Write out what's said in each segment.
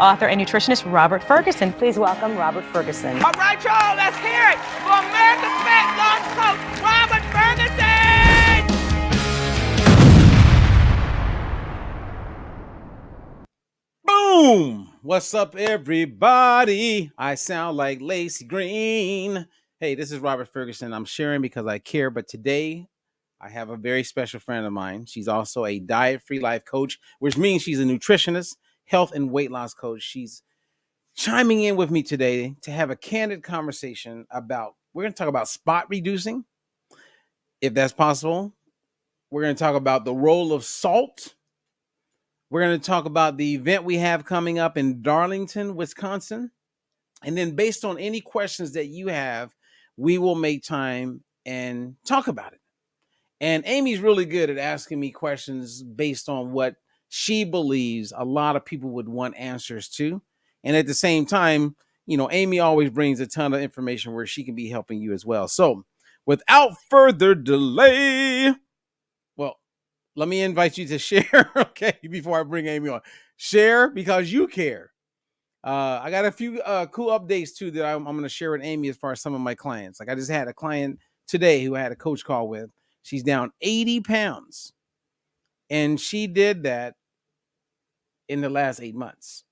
author and nutritionist Robert Ferguson. Please welcome Robert Ferguson. All right, y'all, let's hear it for America's Fat Loss Coach, Robert Ferguson! Boom! What's up, everybody? I sound like Lacey Green. Hey, this is Robert Ferguson. I'm sharing because I care, but today I have a very special friend of mine. She's also a diet-free life coach, which means she's a nutritionist, health and weight loss coach. She's chiming in with me today to have a candid conversation about, we're going to talk about spot reducing, if that's possible. We're going to talk about the role of salt. We're going to talk about the event we have coming up in Darlington, Wisconsin. And then based on any questions that you have, we will make time and talk about it. And Amy's really good at asking me questions based on what she believes a lot of people would want answers to. And at the same time, you know, Amy always brings a ton of information where she can be helping you as well. So without further delay, well, let me invite you to share, okay, before I bring Amy on. Share because you care. I got a few cool updates, too, that I'm going to share with Amy as far as some of my clients. Like I just had a client today who I had a coach call with. She's down 80 pounds, and she did that in the last 8 months.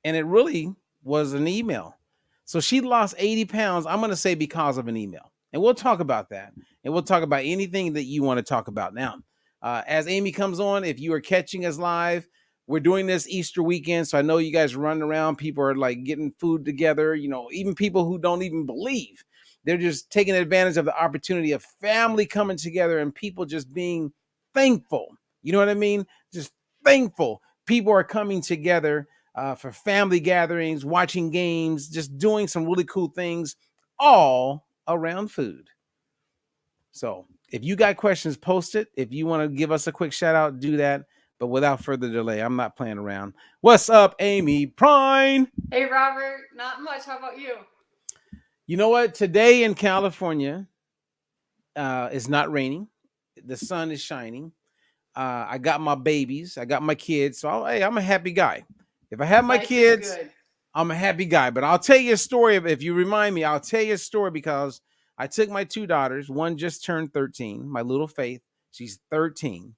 And it really was an email. So she lost 80 pounds, I'm going to say because of an email. And we'll talk about that. And we'll talk about anything that you want to talk about now. As Amy comes on, if you are catching us live, we're doing this Easter weekend. So I know you guys running around. People are like getting food together, you know, even people who don't even believe. They're just taking advantage of the opportunity of family coming together and people just being thankful. You know what I mean? Just thankful. People are coming together for family gatherings, watching games, just doing some really cool things all around food. So if you got questions, post it. If you want to give us a quick shout out, do that. But without further delay, I'm not playing around. What's up, Amy Prine? Hey, Robert. Not much. How about you? You know what? Today in California, it's not raining. The sun is shining. I got my babies. I got my kids. So I'm a happy guy. If I have my kids, I'm a happy guy. But I'll tell you a story. If you remind me, I'll tell you a story because I took my two daughters. One just turned 13, my little Faith. She's 13.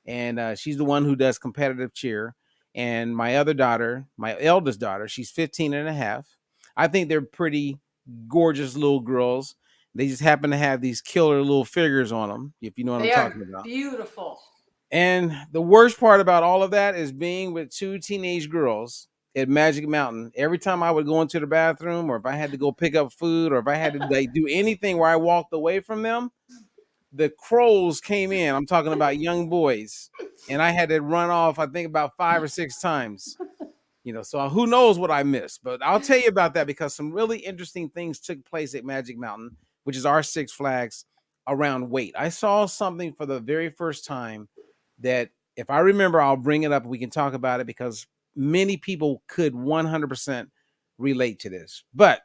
And she's the one who does competitive cheer. And my other daughter, my eldest daughter, she's 15 and a half. I think they're pretty gorgeous little girls. They just happen to have these killer little figures on them, if you know what I'm talking about. Beautiful. And the worst part about all of that is being with two teenage girls at Magic Mountain. Every time I would go into the bathroom, or if I had to go pick up food, or if I had to like do anything where I walked away from them, the crows came in. I'm talking about young boys. And I had to run off, I think, about 5 or 6 times. You know, so who knows what I missed. But I'll tell you about that because some really interesting things took place at Magic Mountain, which is our Six Flags, around weight. I saw something for the very first time that, if I remember, I'll bring it up. We can talk about it because many people could 100% relate to this. But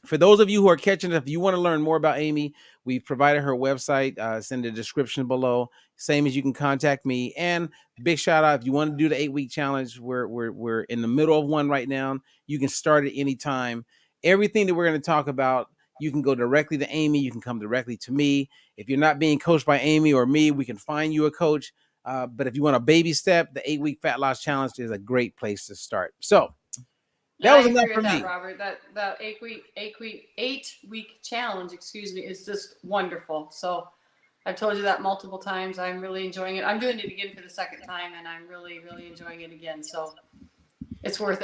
for those of you who are catching it, if you want to learn more about Amy, we've provided her website. It's in the description below. Same as you can contact me. And big shout out if you want to do the 8-week challenge. We're in the middle of one right now. You can start at any time. Everything that we're going to talk about, you can go directly to Amy. You can come directly to me. If you're not being coached by Amy or me, we can find you a coach. But if you want a baby step, the 8-week fat loss challenge is a great place to start. So that was enough for me, Robert. That 8-week challenge, is just wonderful. So I've told you that multiple times. I'm really enjoying it. I'm doing it again for the second time, and I'm really, really enjoying it again. So it's worth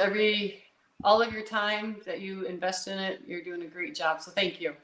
all of your time that you invest in it. You're doing a great job. So thank you.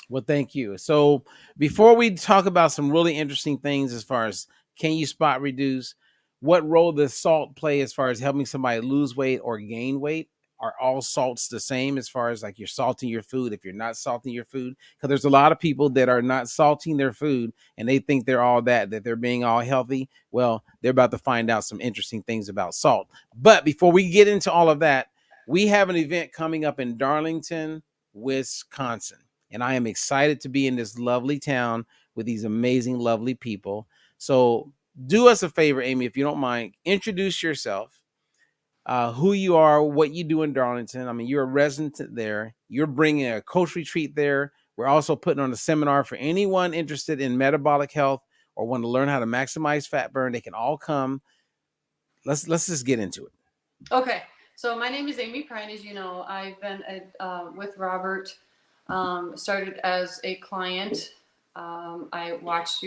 Well, thank you. So before we talk about some really interesting things as far as can you spot reduce, what role does salt play as far as helping somebody lose weight or gain weight? Are all salts the same as far as like you're salting your food if you're not salting your food? Because there's a lot of people that are not salting their food and they think they're all that they're being all healthy. Well, they're about to find out some interesting things about salt. But before we get into all of that, we have an event coming up in Darlington, Wisconsin. And I am excited to be in this lovely town with these amazing, lovely people. So do us a favor, Amy, if you don't mind, introduce yourself. who you are, what you do in Darlington. I mean, you're a resident there. You're bringing a coach retreat there. We're also putting on a seminar for anyone interested in metabolic health or want to learn how to maximize fat burn. They can all come. Let's just get into it. Okay. So my name is Amy Prine. As you know, I've been with Robert, started as a client. I watched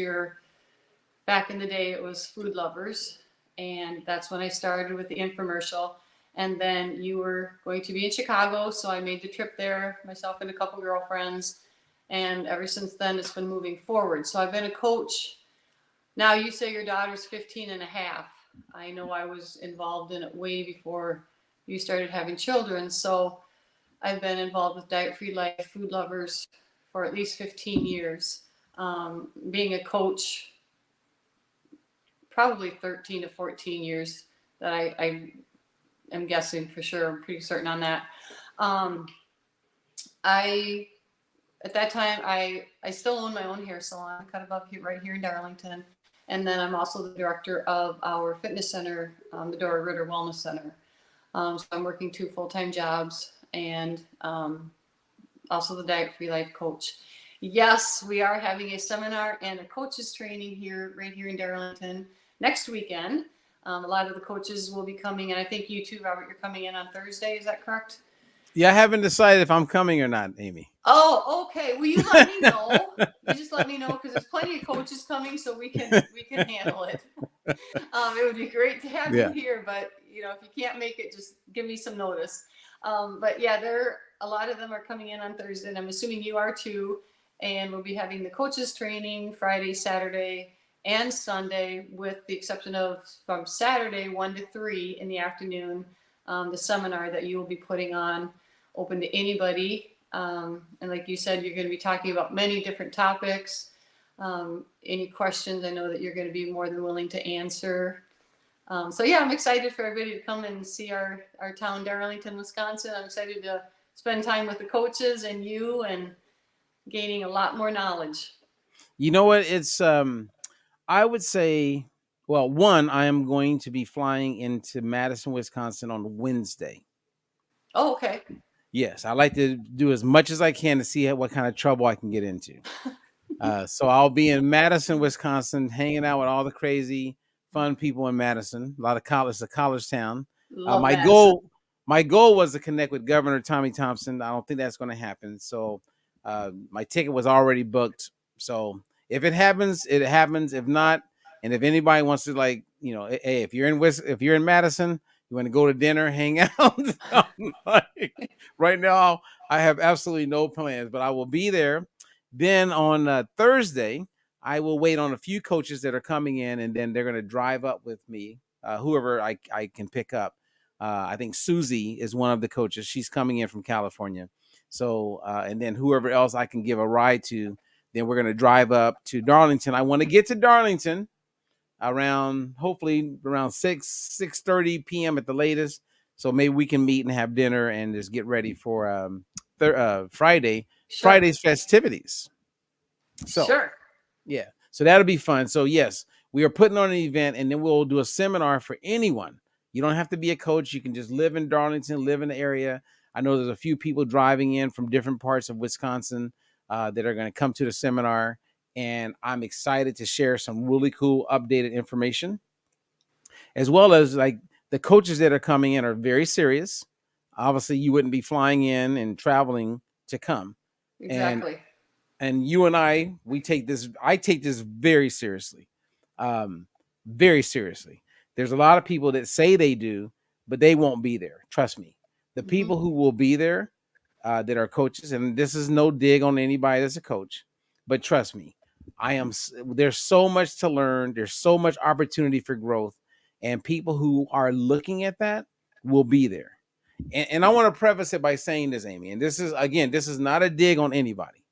back in the day, it was Food Lovers. And that's when I started with the infomercial. And then you were going to be in Chicago. So I made the trip there, myself and a couple girlfriends. And ever since then, it's been moving forward. So I've been a coach. Now you say your daughter's 15 and a half. I know I was involved in it way before you started having children. So I've been involved with Diet Free Life, Food Lovers for at least 15 years. Being a coach, probably 13 to 14 years that I am guessing for sure. I'm pretty certain on that. At that time, I still own my own hair salon, Cut Above here, right here in Darlington. And then I'm also the director of our fitness center, the Dora Ritter Wellness Center. So I'm working 2 full-time jobs and also the Diet Free Life coach. Yes, we are having a seminar and a coaches training right here in Darlington next weekend. A lot of the coaches will be coming, and I think you too, Robert, you're coming in on Thursday. Is that correct? Yeah, I haven't decided if I'm coming or not, Amy. Oh, okay. Will you let me know? You just let me know because there's plenty of coaches coming, so we can handle it. It would be great to have you here, but if you can't make it, just give me some notice. But yeah, a lot of them are coming in on Thursday, and I'm assuming you are too. And we'll be having the coaches training Friday, Saturday, and Sunday, with the exception of from Saturday 1 to 3 in the afternoon, the seminar that you will be putting on, open to anybody. And like you said, you're going to be talking about many different topics. Any questions, I know that you're going to be more than willing to answer. So yeah, I'm excited for everybody to come and see our town, Darlington, Wisconsin. I'm excited to spend time with the coaches and you and gaining a lot more knowledge. You know what? It's, I would say, well, one, I am going to be flying into Madison, Wisconsin on Wednesday. Oh, okay. Yes, I like to do as much as I can to see what kind of trouble I can get into. So I'll be in Madison, Wisconsin, hanging out with all the crazy, fun people in Madison. A lot of college, a college town. My goal was to connect with Governor Tommy Thompson. I don't think that's going to happen. So my ticket was already booked. So if it happens, it happens. If not, and if anybody wants to, like, hey, if you're in Madison, you want to go to dinner, hang out. Right now, I have absolutely no plans, but I will be there. Then on Thursday, I will wait on a few coaches that are coming in, and then they're going to drive up with me, whoever I can pick up. I think Susie is one of the coaches. She's coming in from California. So, and then whoever else I can give a ride to, then we're going to drive up to Darlington. I want to get to Darlington hopefully around 6:30 p.m. at the latest. So maybe we can meet and have dinner and just get ready for Friday. Sure. Friday's festivities. So sure. Yeah. So that'll be fun. So yes, we are putting on an event, and then we'll do a seminar for anyone. You don't have to be a coach. You can just live in Darlington, live in the area. I know there's a few people driving in from different parts of Wisconsin that are going to come to the seminar. And I'm excited to share some really cool updated information, as well as, like, the coaches that are coming in are very serious. Obviously, you wouldn't be flying in and traveling to come. Exactly. And you and I take this very seriously. Very seriously. There's a lot of people that say they do, but they won't be there. Trust me. The people who will be there that are coaches, and this is no dig on anybody that's a coach, but trust me, there's so much to learn. There's so much opportunity for growth, and people who are looking at that will be there. And I want to preface it by saying this, Amy, and this is not a dig on anybody,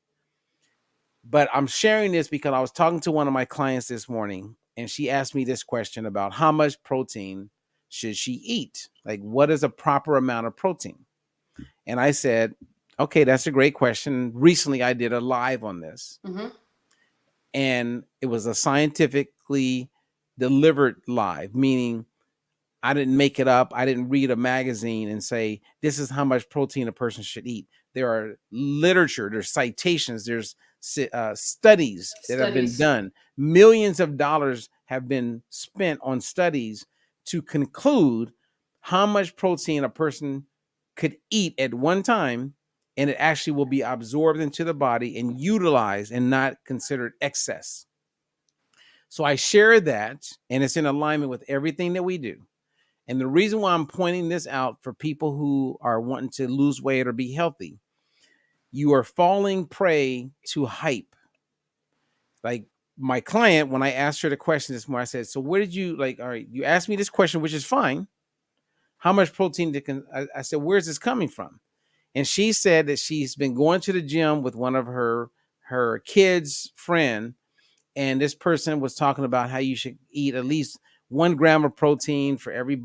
but I'm sharing this because I was talking to one of my clients this morning, and she asked me this question about how much protein should she eat? Like, what is a proper amount of protein? And I said, okay, that's a great question. Recently, I did a live on this. And it was a scientifically delivered live, meaning I didn't make it up. I didn't read a magazine and say, this is how much protein a person should eat. There are literature, there's citations, there's studies that have been done. Millions of dollars have been spent on studies to conclude how much protein a person could eat at one time, and it actually will be absorbed into the body and utilized and not considered excess. So I share that, and it's in alignment with everything that we do. And the reason why I'm pointing this out for people who are wanting to lose weight or be healthy, you are falling prey to hype. Like my client, when I asked her the question this morning, I said, so where did you, like, all right, you asked me this question, which is fine. How much protein I said, where's this coming from? And she said that she's been going to the gym with one of her kids' friend. And this person was talking about how you should eat at least 1 gram of protein for every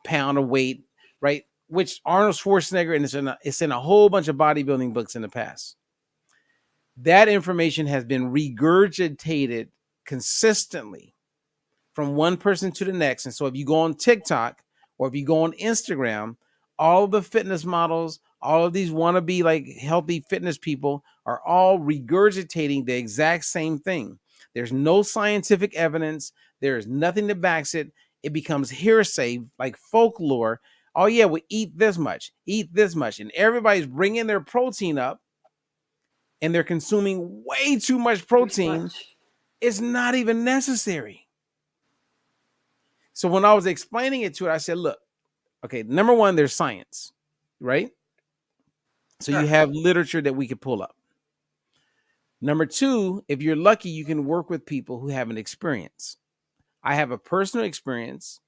pound of weight, right? Which Arnold Schwarzenegger, and it's in a whole bunch of bodybuilding books in the past. That information has been regurgitated consistently from one person to the next. And so if you go on TikTok or if you go on Instagram, all of the fitness models, all of these wannabe like healthy fitness people are all regurgitating the exact same thing. There's no scientific evidence. There's nothing that backs it. It becomes hearsay, like folklore. Oh yeah, we eat this much, and everybody's bringing their protein up, and they're consuming way too much protein. It's not even necessary. So when I was explaining it to her, I said, look, okay, number one, there's science, right? So you have literature that we could pull up. Number two, if you're lucky, you can work with people who have an experience. I have a personal experience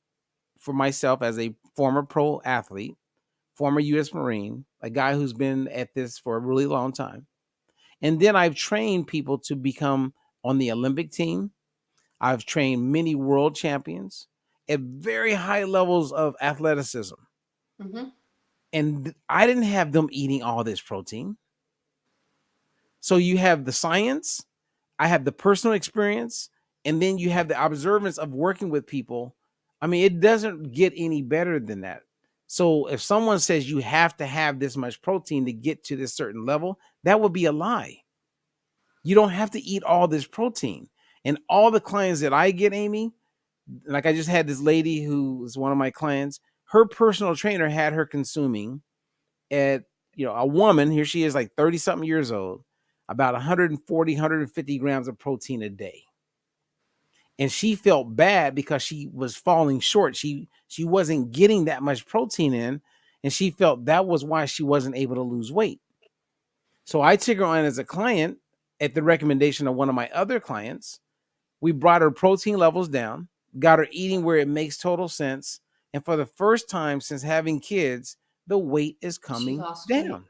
for myself as a former pro athlete, former U.S. Marine, a guy who's been at this for a really long time. And then I've trained people to become on the Olympic team. I've trained many world champions at very high levels of athleticism. Mm-hmm. And I didn't have them eating all this protein. So you have the science, I have the personal experience, and then you have the observance of working with people. I mean, it doesn't get any better than that. So if someone says you have to have this much protein to get to this certain level, that would be a lie. You don't have to eat all this protein. And all the clients that I get, Amy, like I just had this lady who was one of my clients, her personal trainer had her consuming at, a woman, here she is like 30 something years old, about 140, 150 grams of protein a day. And she felt bad because she was falling short. She wasn't getting that much protein in, and she felt that was why she wasn't able to lose weight. So I took her on as a client at the recommendation of one of my other clients. We brought her protein levels down, got her eating where it makes total sense. And for the first time since having kids, the weight is coming down. Weight.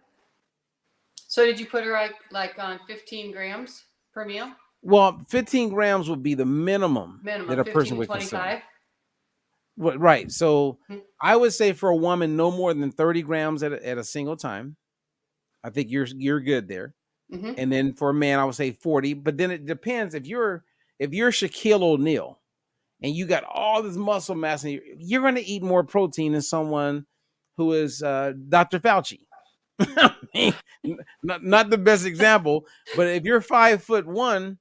So did you put her like on 15 grams per meal? Well, 15 grams would be the minimum that a person would consume. Right. So I would say for a woman, no more than 30 grams at a single time. I think you're good there. Mm-hmm. And then for a man, I would say 40. But then it depends. If you're Shaquille O'Neal and you got all this muscle mass, and you're going to eat more protein than someone who is Dr. Fauci. I mean, not the best example, but if you're 5'1",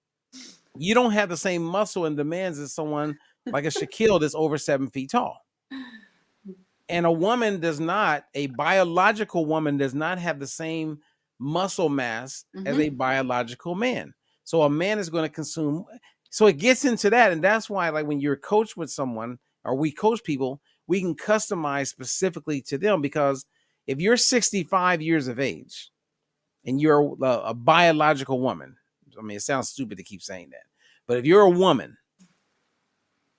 you don't have the same muscle and demands as someone like a Shaquille that's over 7 feet tall. And a biological woman does not have the same muscle mass as a biological man. So a man is going to consume. So it gets into that. And that's why, like, when you're coached with someone, or we coach people, we can customize specifically to them. Because if you're 65 years of age and you're a biological woman, I mean, it sounds stupid to keep saying that, but if you're a woman,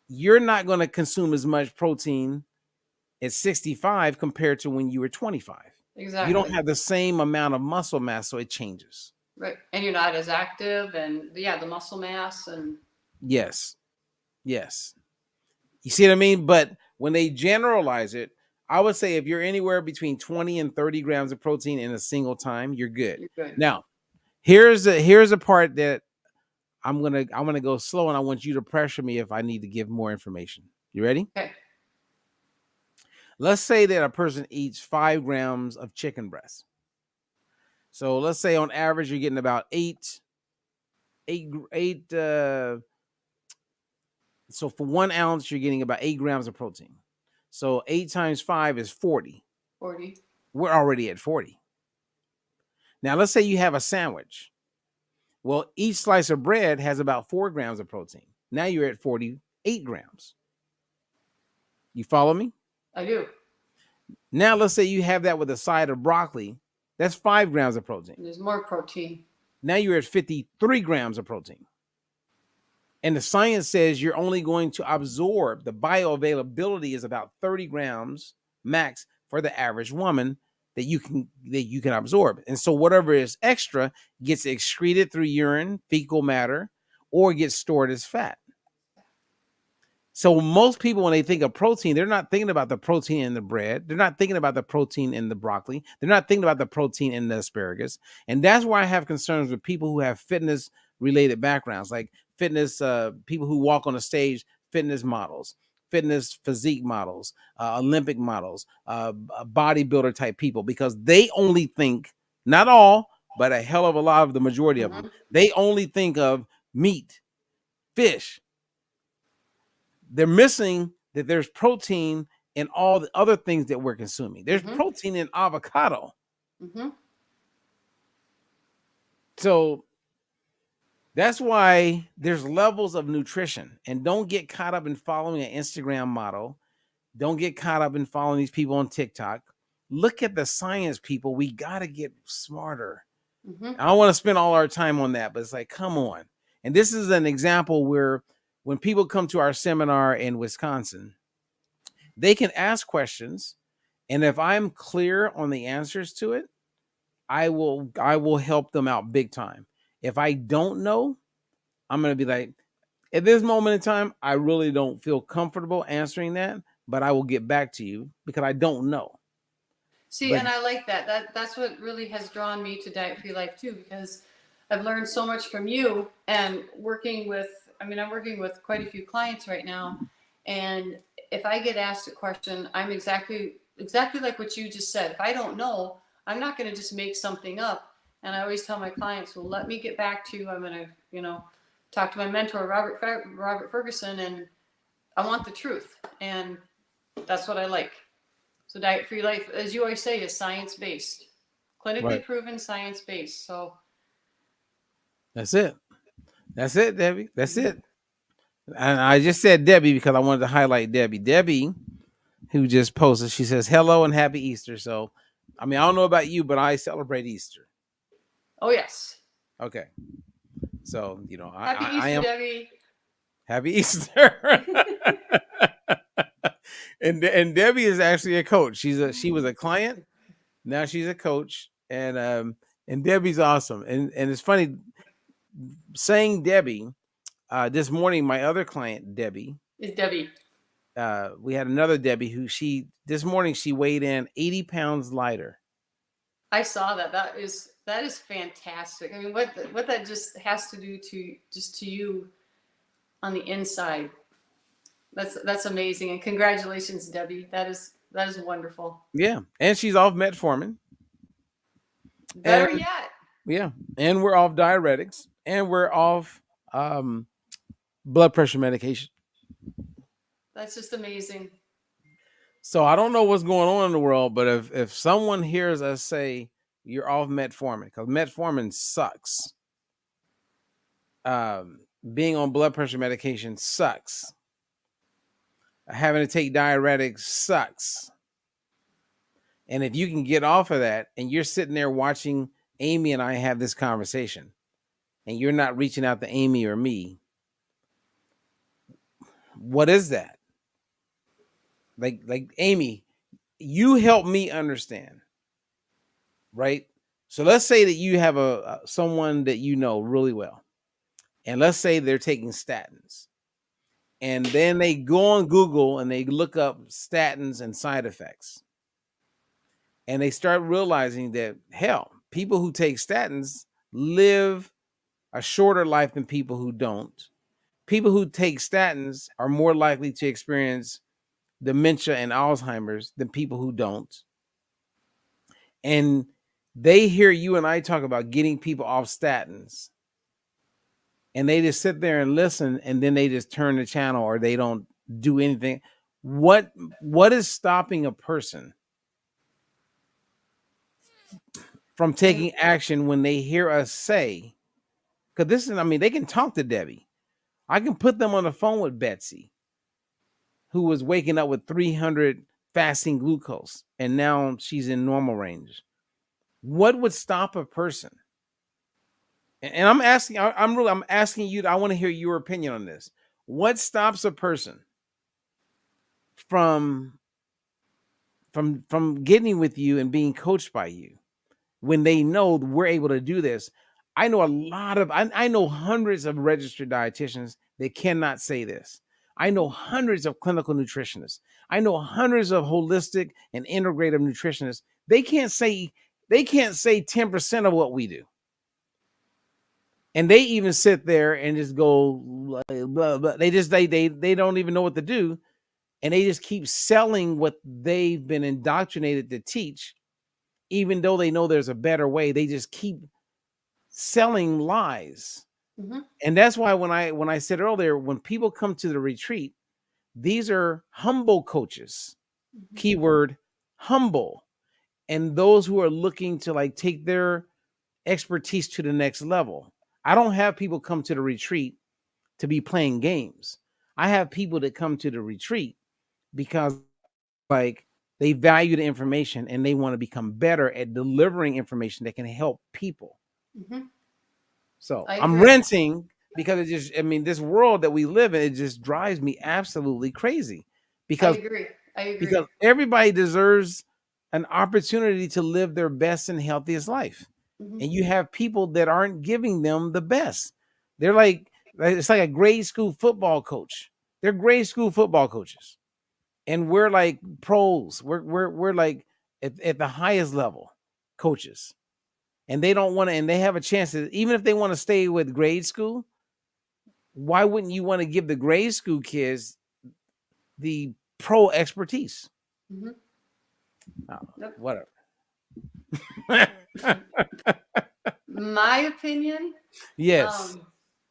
you're not going to consume as much protein at 65 compared to when you were 25. Exactly. You don't have the same amount of muscle mass, so it changes. Right. And you're not as active, and the muscle mass and yes. You see what I mean? But when they generalize it, I would say if you're anywhere between 20 and 30 grams of protein in a single time, you're good. Now, here's a part that I'm gonna go slow, and I want you to pressure me if I need to give more information. You ready? Okay. Let's say that a person eats 5 grams of chicken breast. So let's say on average, you're getting about eight. So for 1 ounce, you're getting about 8 grams of protein. So 8 times 5 is 40. 40. We're already at 40. Now, let's say you have a sandwich. Well, each slice of bread has about 4 grams of protein. Now you're at 48 grams. You follow me? I do. Now, let's say you have that with a side of broccoli. That's 5 grams of protein. There's more protein. Now you're at 53 grams of protein. And the science says you're only going to absorb, the bioavailability is about 30 grams max for the average woman that you can absorb. And so whatever is extra gets excreted through urine, fecal matter, or gets stored as fat. So most people, when they think of protein, they're not thinking about the protein in the bread. They're not thinking about the protein in the broccoli. They're not thinking about the protein in the asparagus. And that's why I have concerns with people who have fitness related backgrounds, like fitness, people who walk on a stage, fitness models, fitness physique models, Olympic models, bodybuilder type people, because they only think, not all, but a hell of a lot of the majority of them, they only think of meat, fish. They're missing that there's protein in all the other things that we're consuming. There's protein in avocado. So that's why there's levels of nutrition. And don't get caught up in following an Instagram model. Don't get caught up in following these people on TikTok. Look at the science, people. We got to get smarter. I don't want to spend all our time on that, but it's like, come on. And this is an example where when people come to our seminar in Wisconsin, they can ask questions. And if I'm clear on the answers to it, I will help them out big time. If I don't know, I'm going to be like, at this moment in time, I really don't feel comfortable answering that, but I will get back to you because I don't know. See, and I like that. That's what really has drawn me to Diet Free Life too, because I've learned so much from you and I'm working with quite a few clients right now. And if I get asked a question, I'm exactly like what you just said. If I don't know, I'm not going to just make something up. And I always tell my clients, well, let me get back to you. I'm going to, talk to my mentor, Robert Ferguson, and I want the truth. And that's what I like. So Diet Free Life, as you always say, is science-based, clinically proven, science-based. So that's it. That's it, Debbie. That's it. And I just said Debbie because I wanted to highlight Debbie. Debbie, who just posted, she says, hello and happy Easter. So, I don't know about you, but I celebrate Easter. Oh, yes. Okay. So, happy Easter, Debbie. Happy Easter. and Debbie is actually a coach. She was a client. Now she's a coach. And Debbie's awesome. And it's funny saying Debbie, this morning, my other client, Debbie. Is Debbie. We had another Debbie who this morning she weighed in 80 pounds lighter. I saw that. That is fantastic. What that just has to do to you on the inside. That's amazing. And congratulations, Debbie. That is wonderful. Yeah. And she's off metformin. Better yet. Yeah. And we're off diuretics and we're off blood pressure medication. That's just amazing. So I don't know what's going on in the world, but if someone hears us say you're off metformin, because metformin sucks. Being on blood pressure medication sucks. Having to take diuretics sucks. And if you can get off of that and you're sitting there watching Amy and I have this conversation and you're not reaching out to Amy or me, what is that? Like Amy, you help me understand, right? So let's say that you have someone that you know really well, and let's say they're taking statins, and then they go on Google and they look up statins and side effects, and they start realizing that hell, people who take statins live a shorter life than people who don't. People who take statins are more likely to experience dementia and Alzheimer's than people who don't. And they hear you and I talk about getting people off statins, and they just sit there and listen, and then they just turn the channel or they don't do anything. What is stopping a person from taking action when they hear us say, because this is, I mean, they can talk to Debbie. I can put them on the phone with Betsy, who was waking up with 300 fasting glucose, and now she's in normal range. What would stop a person? And I'm asking, I'm asking you, I want to hear your opinion on this. What stops a person from getting with you and being coached by you when they know we're able to do this? I know I know hundreds of registered dietitians that cannot say this. I know hundreds of clinical nutritionists. I know hundreds of holistic and integrative nutritionists. They can't say 10% of what we do. And they even sit there and just go blah, blah, blah. They don't even know what to do. And they just keep selling what they've been indoctrinated to teach, even though they know there's a better way. They just keep selling lies. Mm-hmm. And that's why when I said earlier, when people come to the retreat, these are humble coaches, mm-hmm. Keyword humble. And those who are looking to like take their expertise to the next level. I don't have people come to the retreat to be playing games. I have people that come to the retreat because like they value the information and they want to become better at delivering information that can help people. Mm-hmm. So I'm renting because it just, I mean, this world that we live in, it just drives me absolutely crazy because I agree. Because everybody deserves an opportunity to live their best and healthiest life. Mm-hmm. And you have people that aren't giving them the best. They're like, it's like a grade school football coach. They're grade school football coaches. And we're like pros. We're like at the highest level coaches. And they don't want to, and they have a chance to, even if they want to stay with grade school, why wouldn't you want to give the grade school kids the pro expertise? Mm-hmm. Oh, whatever. My opinion. Yes.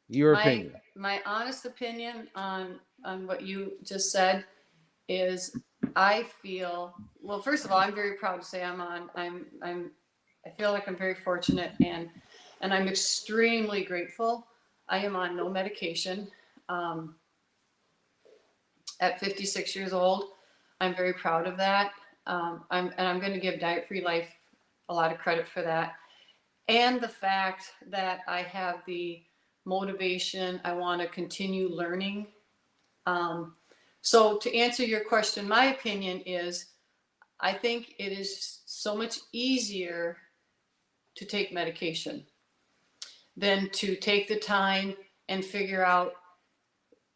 Your opinion. My honest opinion on what you just said is I feel, well, first of all, I'm very proud to say I feel like I'm very fortunate and I'm extremely grateful. I am on no medication. At 56 years old, I'm very proud of that. I'm going to give Diet Free Life a lot of credit for that. And the fact that I have the motivation, I want to continue learning. So to answer your question, my opinion is, I think it is so much easier to take medication than to take the time and figure out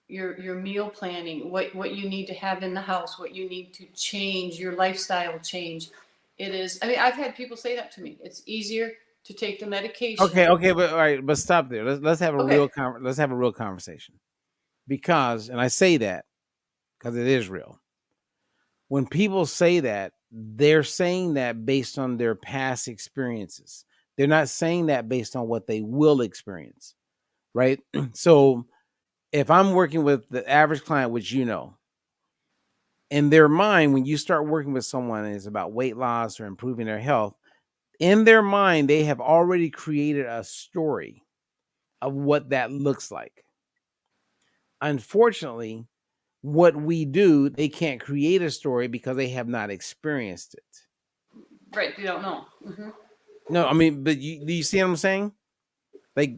your meal planning, what you need to have in the house, what you need to change, your lifestyle change. It is, I mean, I've had people say that to me. It's easier to take the medication. Okay, but all right, but stop there. Let's have a real conversation. Because, and I say that because it is real. When people say that, they're saying that based on their past experiences. They're not saying that based on what they will experience, right? So if I'm working with the average client, which you know, in their mind, when you start working with someone and it's about weight loss or improving their health, in their mind, they have already created a story of what that looks like. Unfortunately, what we do, they can't create a story because they have not experienced it. Right, they don't know. Mm-hmm. No, I mean, but do you see what I'm saying? Like,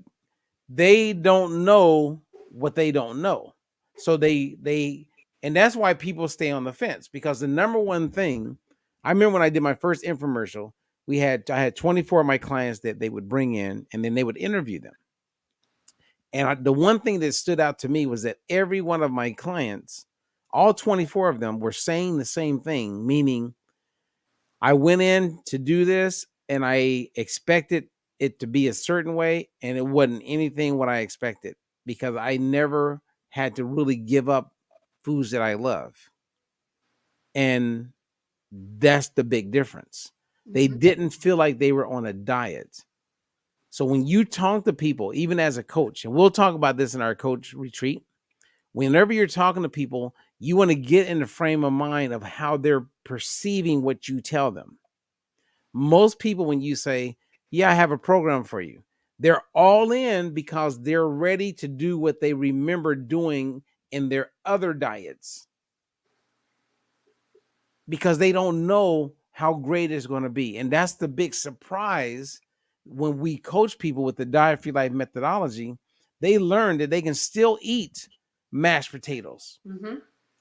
they don't know what they don't know. So and that's why people stay on the fence, because the number one thing, I remember when I did my first infomercial, I had 24 of my clients that they would bring in and then they would interview them. And the one thing that stood out to me was that every one of my clients, all 24 of them, were saying the same thing, meaning I went in to do this and I expected it to be a certain way, and it wasn't anything what I expected because I never had to really give up foods that I love. And that's the big difference. They didn't feel like they were on a diet. So when you talk to people, even as a coach, and we'll talk about this in our coach retreat, whenever you're talking to people, you want to get in the frame of mind of how they're perceiving what you tell them. Most people, when you say, yeah, I have a program for you, they're all in because they're ready to do what they remember doing in their other diets, because they don't know how great it's going to be. And that's the big surprise when we coach people with the Diet Free Life methodology. They learn that they can still eat mashed potatoes.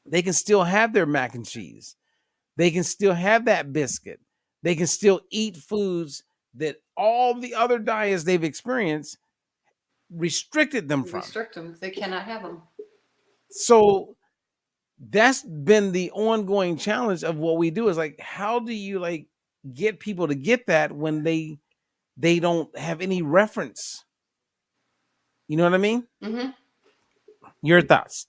They can still have their mac and cheese. They can still have that biscuit. They can still eat foods that all the other diets they've experienced restricted them from. Restrict them. They cannot have them. So that's been the ongoing challenge of what we do, is like, how do you like get people to get that when they don't have any reference? You know what I mean? Your thoughts?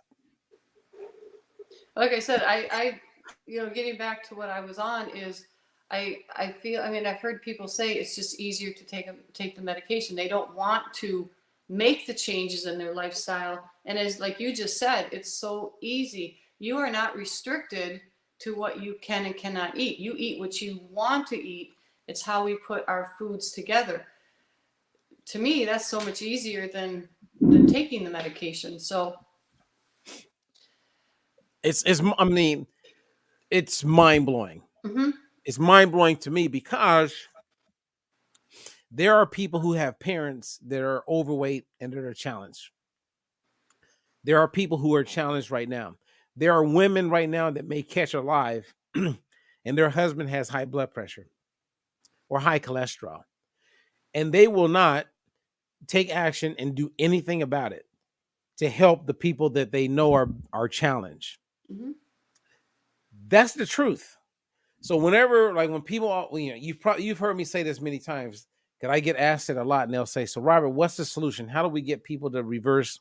Like I said, I getting back to what I was on is I feel, I mean, I've heard people say it's just easier to take the medication. They don't want to make the changes in their lifestyle. And as like you just said, it's so easy. You are not restricted to what you can and cannot eat. You eat what you want to eat. It's how we put our foods together. To me, that's so much easier than taking the medication. So I mean, it's mind-blowing. It's mind-blowing to me because there are people who have parents that are overweight and that are challenged. There are people who are challenged right now. There are women right now that may catch a live and their husband has high blood pressure or high cholesterol, and they will not take action and do anything about it to help the people that they know are challenged. That's the truth. So whenever, like when people, you've heard me say this many times, because I get asked it a lot, and they'll say, so Robert, what's the solution? How do we get people to reverse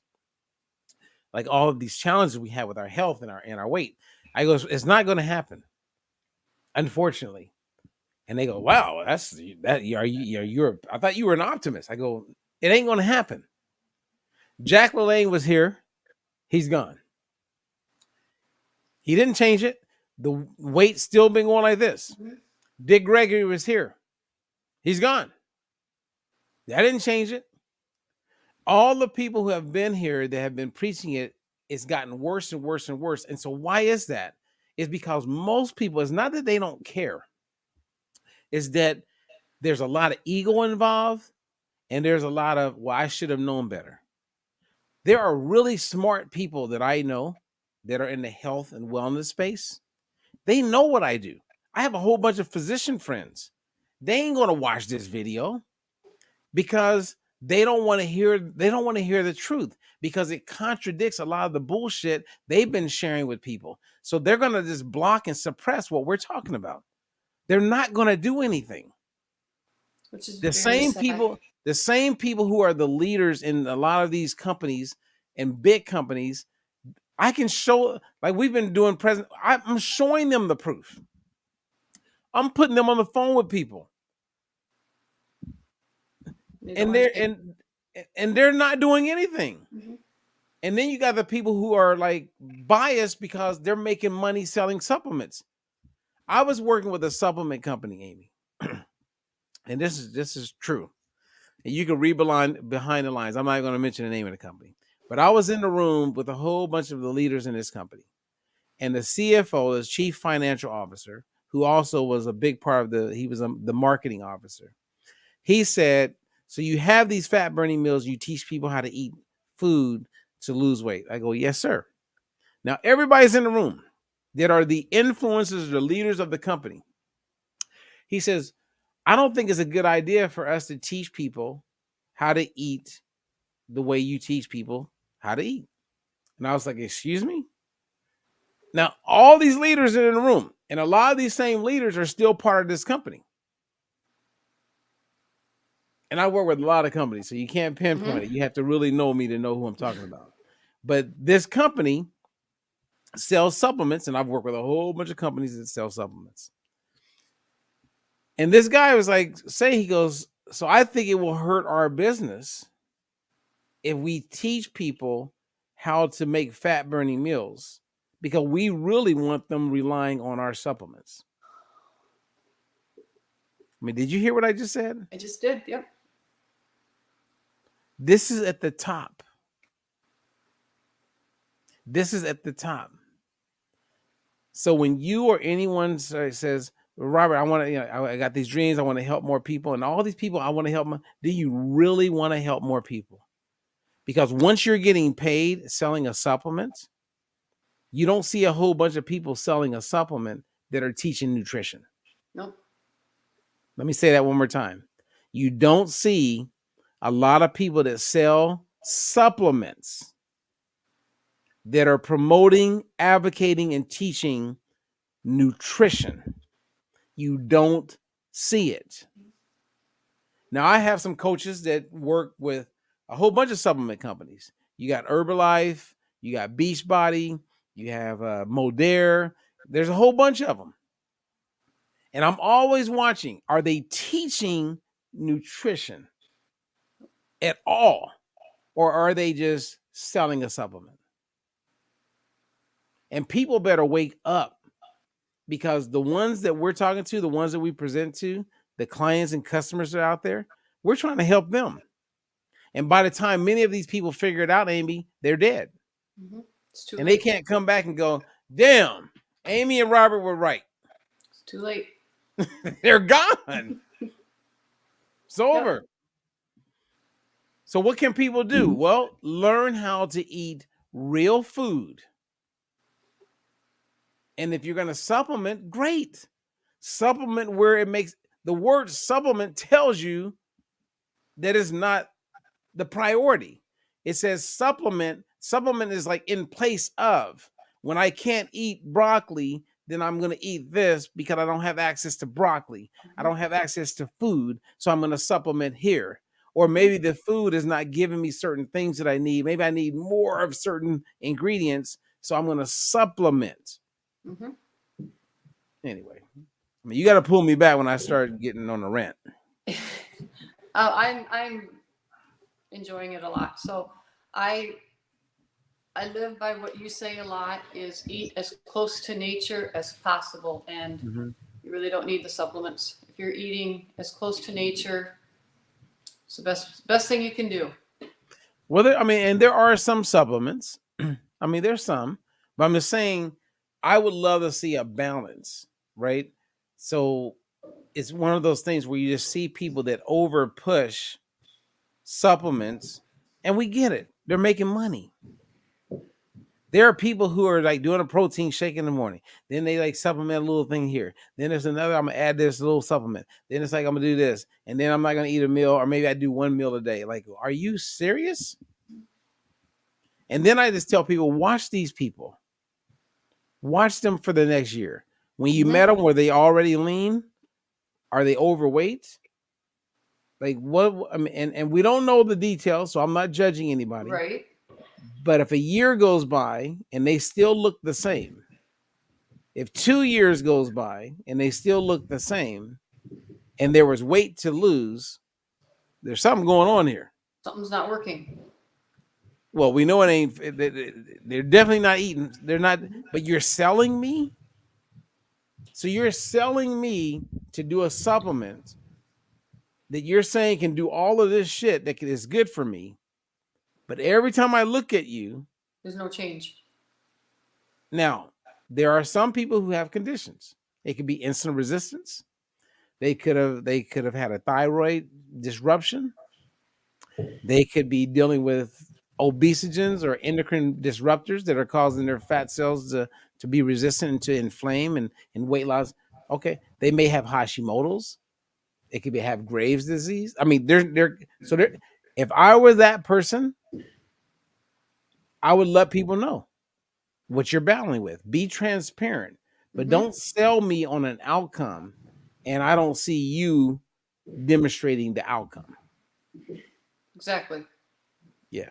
like all of these challenges we have with our health and our weight? I go, it's not going to happen, unfortunately. And they go, wow, that's that. You're I thought you were an optimist. I go, it ain't going to happen. Jack LaLanne was here. He's gone. He didn't change it. The weight's still been going like this. Dick Gregory was here. He's gone. That didn't change it. All the people who have been here that have been preaching it, it's gotten worse and worse and worse. And so why is that? It's because most people, it's not that they don't care. It's that there's a lot of ego involved, and there's a lot of, well, I should have known better. There are really smart people that I know that are in the health and wellness space. They know what I do. I have a whole bunch of physician friends. They ain't going to watch this video because they don't want to hear the truth, because it contradicts a lot of the bullshit they've been sharing with people. So they're going to just block and suppress what we're talking about. They're not going to do anything. Which is the same people who are the leaders in a lot of these companies and big companies, I can show, like we've been doing I'm showing them the proof. I'm putting them on the phone with people. And they're not doing anything. And then you got the people who are like biased because they're making money selling supplements. I was working with a supplement company, Amy. And this is true. And you can read behind the lines. I'm not going to mention the name of the company. But I was in the room with a whole bunch of the leaders in this company. And the CFO, the chief financial officer, who also was a big part of the marketing officer. He said, so you have these fat burning meals, you teach people how to eat food to lose weight. I go, yes, sir. Now, everybody's in the room that are the influencers, the leaders of the company. He says, I don't think it's a good idea for us to teach people how to eat the way you teach people how to eat. And I was like, excuse me? Now, all these leaders are in the room, and a lot of these same leaders are still part of this company. And I work with a lot of companies, so you can't pinpoint it. You have to really know me to know who I'm talking about. But this company sells supplements, and I've worked with a whole bunch of companies that sell supplements. And this guy was like, he goes, so I think it will hurt our business if we teach people how to make fat burning meals, because we really want them relying on our supplements. I mean, did you hear what I just said? I just did. Yep. This is at the top. This is at the top. So when you or anyone says, Robert, I want to, I got these dreams. I want to help more people. And all these people I want to help. Do you really want to help more people? Because once you're getting paid selling a supplement, you don't see a whole bunch of people selling a supplement that are teaching nutrition. Nope. Let me say that one more time. You don't see a lot of people that sell supplements that are promoting, advocating, and teaching nutrition. You don't see it. Now, I have some coaches that work with a whole bunch of supplement companies. You got Herbalife, you got Beachbody, you have Modere. There's a whole bunch of them. And I'm always watching, are they teaching nutrition at all? Or are they just selling a supplement? And people better wake up, because the ones that we're talking to, the ones that we present to, the clients and customers that are out there, we're trying to help them. And by the time many of these people figure it out, Amy, they're dead. Mm-hmm. It's too and late. They can't come back and go, damn, Amy and Robert were right. It's too late. They're gone. It's over. Yep. So what can people do? Well, learn how to eat real food. And if you're going to supplement, great. Supplement where it makes, the word supplement tells you that is not the priority. It says supplement. Supplement is like in place of. When I can't eat broccoli, then I'm going to eat this because I don't have access to broccoli. I don't have access to food, so I'm going to supplement here. Or maybe the food is not giving me certain things that I need. Maybe I need more of certain ingredients, so I'm going to supplement. Mm-hmm. Anyway, I mean, you got to pull me back when I start getting on the rant. I'm enjoying it a lot. So I live by what you say a lot, is eat as close to nature as possible. And you really don't need the supplements. If you're eating as close to nature, it's the best thing you can do. Well, and there are some supplements. I mean, there's some, but I'm just saying, I would love to see a balance, right? So it's one of those things where you just see people that over push supplements, and we get it. They're making money. There are people who are like doing a protein shake in the morning. Then they like supplement a little thing here. Then there's another, I'm going to add this little supplement. Then it's like, I'm going to do this. And then I'm not going to eat a meal, or maybe I do one meal a day. Like, are you serious? And then I just tell people, watch these people. Watch them for the next year. When you met them, were they already lean? Are they overweight? Like what? I mean, and we don't know the details, so I'm not judging anybody. Right. But if a year goes by and they still look the same, if 2 years goes by and they still look the same, and there was weight to lose, there's something going on here. Something's not working. Well, we know it ain't. They're definitely not eating. They're not. But you're selling me. So you're selling me to do a supplement that you're saying can do all of this shit that is good for me. But every time I look at you, there's no change. Now, there are some people who have conditions. It could be insulin resistance. They could have had a thyroid disruption. They could be dealing with obesogens or endocrine disruptors that are causing their fat cells to be resistant and to inflame and weight loss. Okay. They may have Hashimoto's. It could have Graves' disease. I mean, if I were that person, I would let people know what you're battling with. Be transparent, but don't sell me on an outcome, and I don't see you demonstrating the outcome. Exactly. Yeah.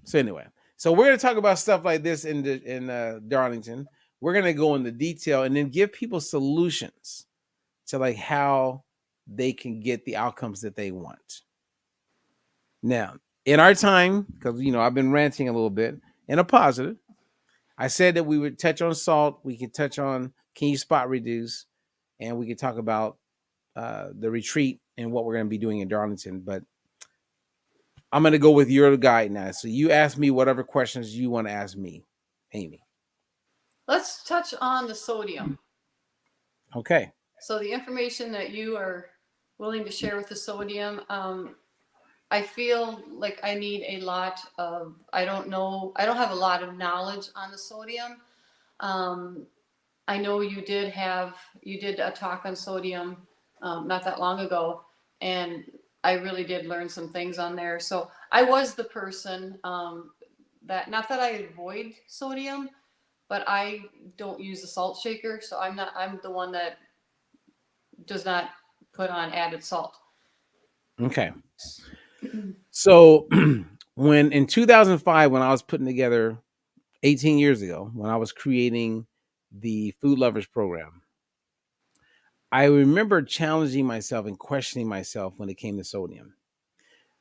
So anyway, So we're going to talk about stuff like this in Darlington. We're going to go into detail and then give people solutions to like how they can get the outcomes that they want. Now, in our time, because I've been ranting a little bit in a positive, I said that we would touch on salt. We could touch on can you spot reduce, and we could talk about the retreat and what we're going to be doing in Darlington. But I'm going to go with your guide now. So you ask me whatever questions you want to ask me, Amy. Let's touch on the sodium. Okay. So the information that you are willing to share with the sodium, I feel like I need a lot of, I don't have a lot of knowledge on the sodium. I know you did a talk on sodium not that long ago, and I really did learn some things on there. So I was the person that, not that I avoid sodium, but I don't use the salt shaker. So I'm the one that does not put on added salt. Okay. So when in 2005, when I was putting together 18 years ago, when I was creating the Food Lovers program, I remember challenging myself and questioning myself when it came to sodium,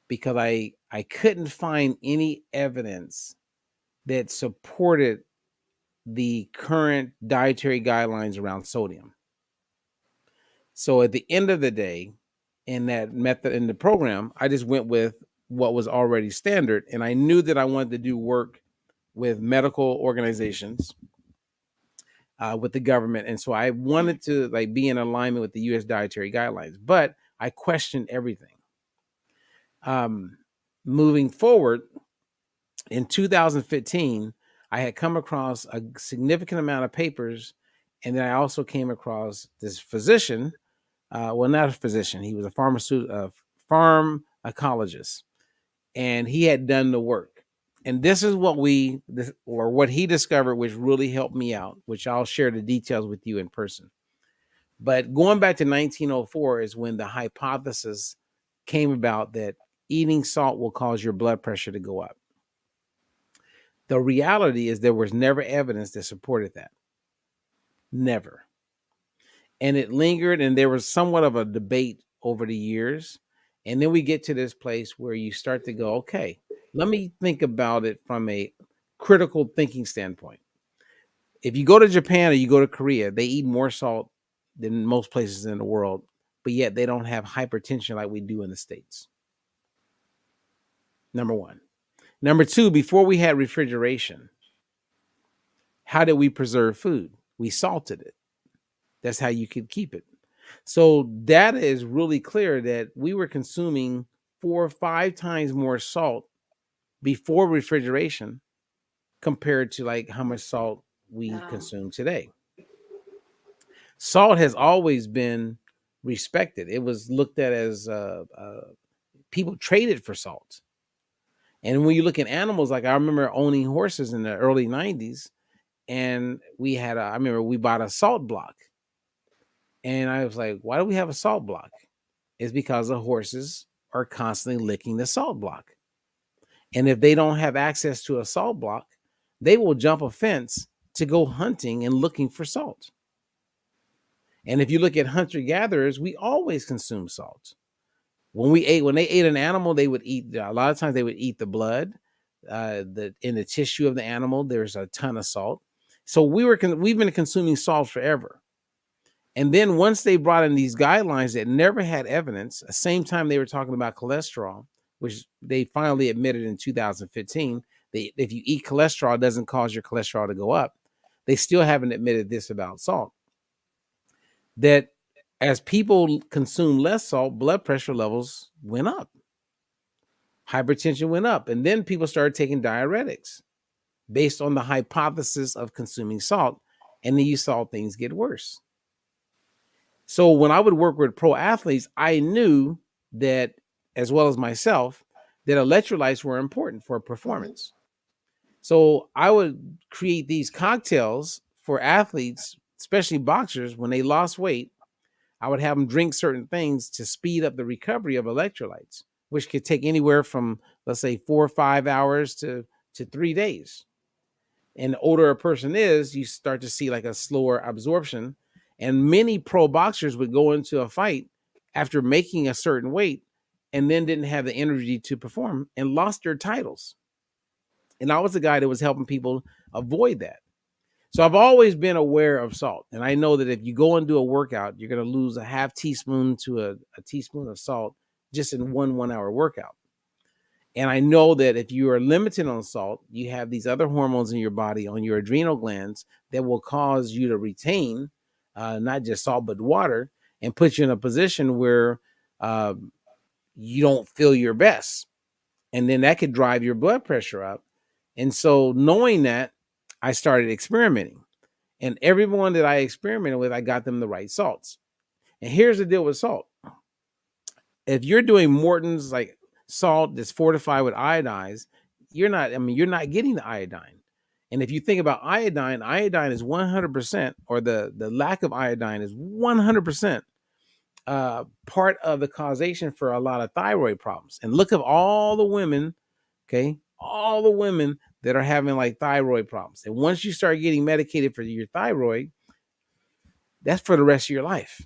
because I couldn't find any evidence that supported the current dietary guidelines around sodium. So at the end of the day, in that method in the program, I just went with what was already standard. And I knew that I wanted to do work with medical organizations, with the government. And so I wanted to like be in alignment with the US dietary guidelines, but I questioned everything. Moving forward, in 2015, I had come across a significant amount of papers. And then I also came across this physician, well, not a physician. He was a pharmacologist, and he had done the work. And this is what what he discovered, which really helped me out, which I'll share the details with you in person. But going back to 1904 is when the hypothesis came about that eating salt will cause your blood pressure to go up. The reality is there was never evidence that supported that. Never. And it lingered, and there was somewhat of a debate over the years. And then we get to this place where you start to go, okay, let me think about it from a critical thinking standpoint. If you go to Japan or you go to Korea, they eat more salt than most places in the world, but yet they don't have hypertension like we do in the States. Number one. Number two, before we had refrigeration, how did we preserve food? We salted it. That's how you could keep it. So data is really clear that we were consuming 4 or 5 times more salt before refrigeration compared to like how much salt we consume today. Salt has always been respected. It was looked at as people traded for salt. And when you look at animals, like I remember owning horses in the early 90s, and I remember we bought a salt block. And I was like, why do we have a salt block? It's because the horses are constantly licking the salt block. And if they don't have access to a salt block, they will jump a fence to go hunting and looking for salt. And if you look at hunter-gatherers, we always consume salt. When they ate an animal, they would eat, a lot of times they would eat the blood, in the tissue of the animal, there's a ton of salt. So we've been consuming salt forever. And then once they brought in these guidelines that never had evidence, the same time they were talking about cholesterol, which they finally admitted in 2015, if you eat cholesterol, it doesn't cause your cholesterol to go up. They still haven't admitted this about salt. That as people consume less salt, blood pressure levels went up. Hypertension went up. And then people started taking diuretics based on the hypothesis of consuming salt. And then you saw things get worse. So when I would work with pro athletes, I knew that, as well as myself, that electrolytes were important for performance. So I would create these cocktails for athletes, especially boxers, when they lost weight. I would have them drink certain things to speed up the recovery of electrolytes, which could take anywhere from, let's say, 4 or 5 hours to to 3 days. And the older a person is, you start to see like a slower absorption. And many pro boxers would go into a fight after making a certain weight and then didn't have the energy to perform and lost their titles. And I was the guy that was helping people avoid that. So I've always been aware of salt. And I know that if you go and do a workout, you're going to lose a half teaspoon to a teaspoon of salt just in one hour workout. And I know that if you are limited on salt, you have these other hormones in your body on your adrenal glands that will cause you to retain not just salt, but water, and put you in a position where you don't feel your best. And then that could drive your blood pressure up. And so knowing that, I started experimenting. And everyone that I experimented with, I got them the right salts. And here's the deal with salt. If you're doing Morton's like salt that's fortified with iodines, you're not getting the iodine. And if you think about iodine is 100%, or the lack of iodine is 100% part of the causation for a lot of thyroid problems. And look at all the women, okay, all the women that are having like thyroid problems. And once you start getting medicated for your thyroid, that's for the rest of your life.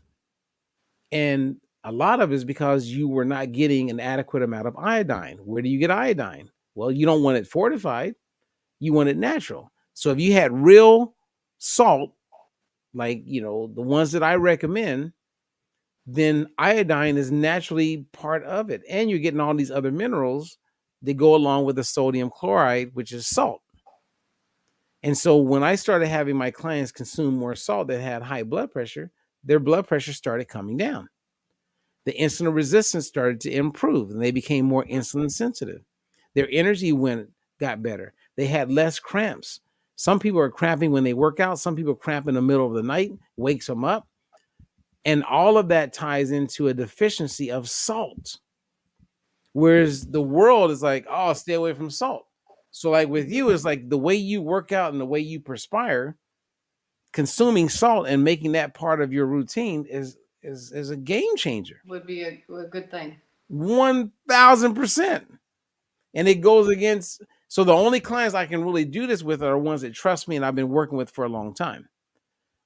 And a lot of it is because you were not getting an adequate amount of iodine. Where do you get iodine? Well, you don't want it fortified. You want it natural. So if you had real salt, like, the ones that I recommend, then iodine is naturally part of it. And you're getting all these other minerals that go along with the sodium chloride, which is salt. And so when I started having my clients consume more salt that had high blood pressure, their blood pressure started coming down. The insulin resistance started to improve, and they became more insulin sensitive. Their energy got better. They had less cramps. Some people are cramping when they work out. Some people cramp in the middle of the night, wakes them up. And all of that ties into a deficiency of salt. Whereas the world is like, oh, stay away from salt. So like with you, it's like the way you work out and the way you perspire, consuming salt and making that part of your routine is a game changer. Would be a good thing. 1000%. And it goes against, so the only clients I can really do this with are ones that trust me and I've been working with for a long time.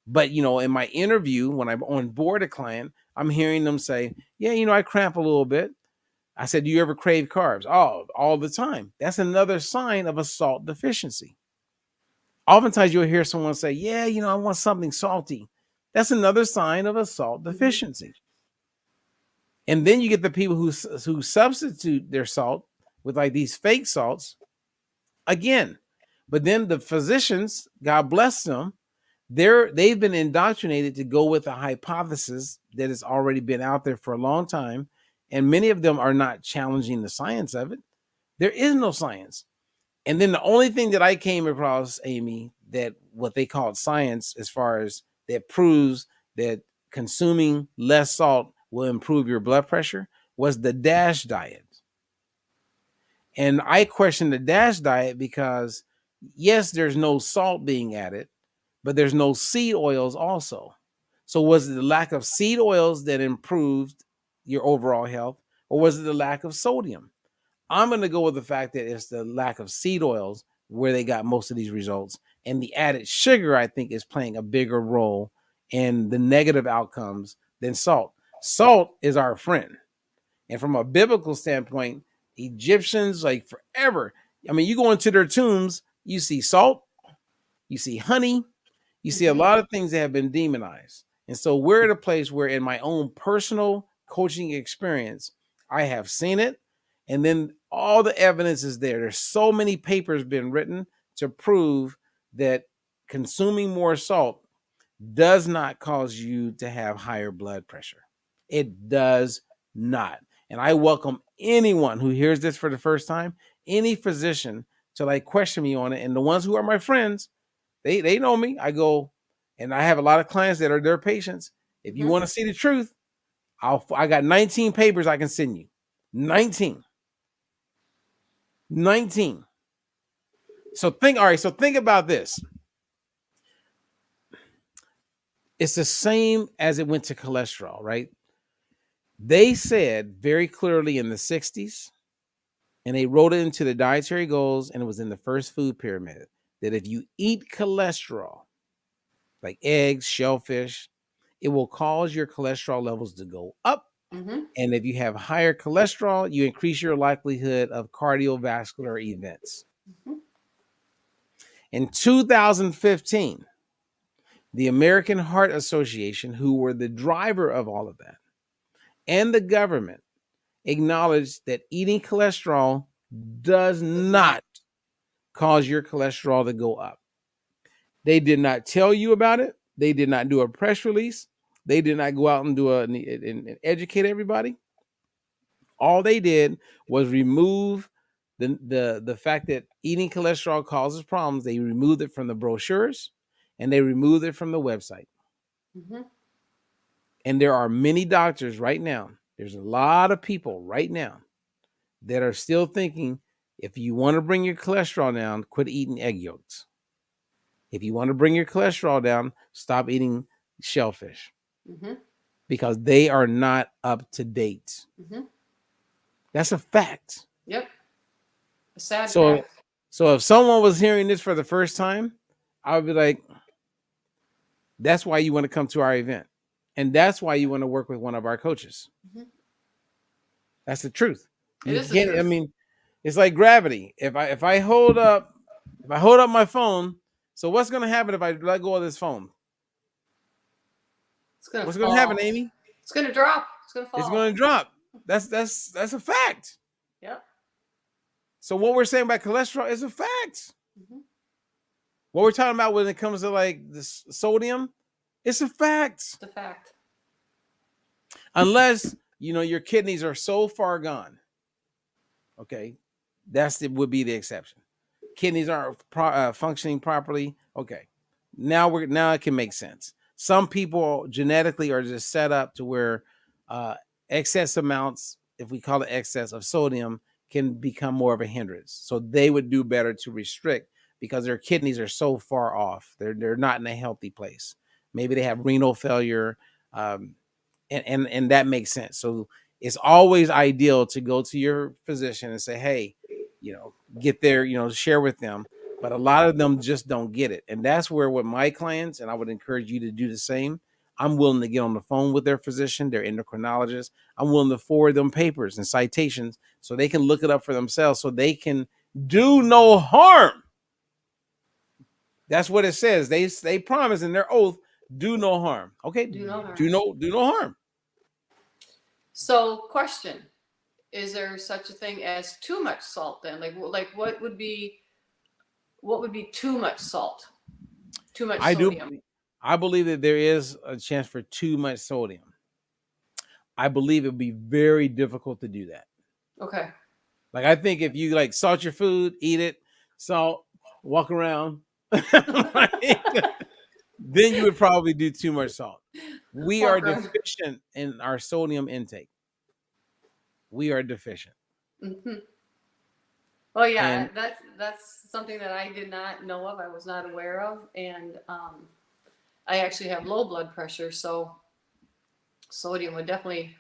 But, in my interview, when I'm on board a client, I'm hearing them say, yeah, I cramp a little bit. I said, do you ever crave carbs? Oh, all the time. That's another sign of a salt deficiency. Oftentimes you'll hear someone say, yeah, I want something salty. That's another sign of a salt deficiency. And then you get the people who substitute their salt with like these fake salts again. But then the physicians, God bless them, they've been indoctrinated to go with a hypothesis that has already been out there for a long time. And many of them are not challenging the science of it. There is no science. And then the only thing that I came across, Amy, that what they call science, as far as that proves that consuming less salt will improve your blood pressure, was the DASH diet. And I question the DASH diet because, yes, there's no salt being added, but there's no seed oils also. So was it the lack of seed oils that improved your overall health, or was it the lack of sodium? I'm going to go with the fact that it's the lack of seed oils where they got most of these results. And the added sugar, I think, is playing a bigger role in the negative outcomes than salt. Salt is our friend. And from a biblical standpoint, Egyptians, like forever, you go into their tombs, you see salt, you see honey, you see a lot of things that have been demonized. And so we're at a place where in my own personal coaching experience, I have seen it. And then all the evidence is there. There's so many papers been written to prove that consuming more salt does not cause you to have higher blood pressure. It does not. And I welcome anyone who hears this for the first time, any physician, to like question me on it. And the ones who are my friends, they know me. I go, and I have a lot of clients that are their patients. If you want to see the truth, I got 19 papers I can send you. 19. So think about this. It's the same as it went to cholesterol, right? They said very clearly in the 60s And they wrote it into the dietary goals, and it was in the first food pyramid, that if you eat cholesterol, like eggs, shellfish, it will cause your cholesterol levels to go up. Mm-hmm. And if you have higher cholesterol, you increase your likelihood of cardiovascular events. Mm-hmm. In 2015, the American Heart Association, who were the driver of all of that, and the government acknowledged that eating cholesterol does not cause your cholesterol to go up. They did not tell you about it. They did not do a press release. They did not go out and and educate everybody. All they did was remove the fact that eating cholesterol causes problems. They removed it from the brochures, and they removed it from the website. Mm-hmm. And there are many doctors right now. There's a lot of people right now that are still thinking, if you want to bring your cholesterol down, quit eating egg yolks. If you want to bring your cholesterol down, stop eating shellfish, Mm-hmm. because they are not up to date. Mm-hmm. That's a fact. Yep. A sad So, fact. so if someone was hearing this for the first time, I would be like, that's why you want to come to our event. And that's why you want to work with one of our coaches. Mm-hmm. That's the truth. It You is the can't, truth. I mean, it's like gravity. If I hold up my phone, so what's gonna happen if I let go of this phone? It's gonna What's fall. gonna happen, Amy? It's gonna drop. It's gonna fall. It's gonna drop. That's a fact. Yep. So what we're saying about cholesterol is a fact. Mm-hmm. What we're talking about when it comes to like this sodium, it's a fact. It's a fact. Unless your kidneys are so far gone. Okay, would be the exception. Kidneys aren't functioning properly. Okay, now it can make sense. Some people genetically are just set up to where excess amounts, if we call it excess of sodium, can become more of a hindrance. So they would do better to restrict, because their kidneys are so far off. They're not in a healthy place. Maybe they have renal failure, and that makes sense. So it's always ideal to go to your physician and say, hey, get there, share with them. But a lot of them just don't get it. And that's where with my clients, and I would encourage you to do the same, I'm willing to get on the phone with their physician, their endocrinologist. I'm willing to forward them papers and citations so they can look it up for themselves, so they can do no harm. That's what it says. They promise in their oath, do no harm. Okay, Do no harm. do no harm. So, question: is there such a thing as too much salt? Then, like what would be too much salt? Too much sodium. I believe that there is a chance for too much sodium. I believe it would be very difficult to do that. Okay. Like, I think if you like salt your food, eat it, salt, walk around, then you would probably do too much salt. We are deficient in our sodium intake. We are deficient. Mm-hmm. Well, yeah, And that's something that I did not know of. I was not aware of, and I actually have low blood pressure, so sodium would definitely,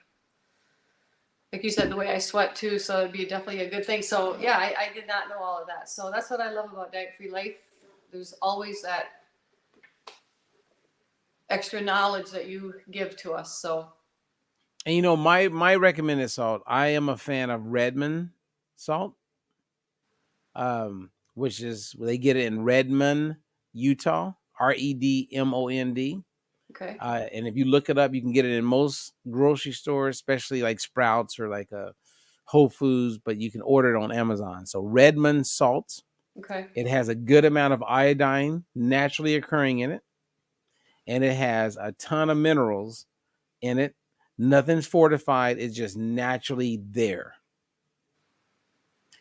like you said, the way I sweat too, so it'd be definitely a good thing. So yeah, I did not know all of that. So that's what I love about diet-free life. There's always that extra knowledge that you give to us. So, and my recommended salt, I am a fan of Redmond salt, which is, they get it in Redmond, Utah, Redmond. okay. And if you look it up, you can get it in most grocery stores, especially like Sprouts or like a Whole Foods, but you can order it on Amazon. So Redmond salt. Okay. It has a good amount of iodine naturally occurring in it, and it has a ton of minerals in it. Nothing's fortified. It's just naturally there.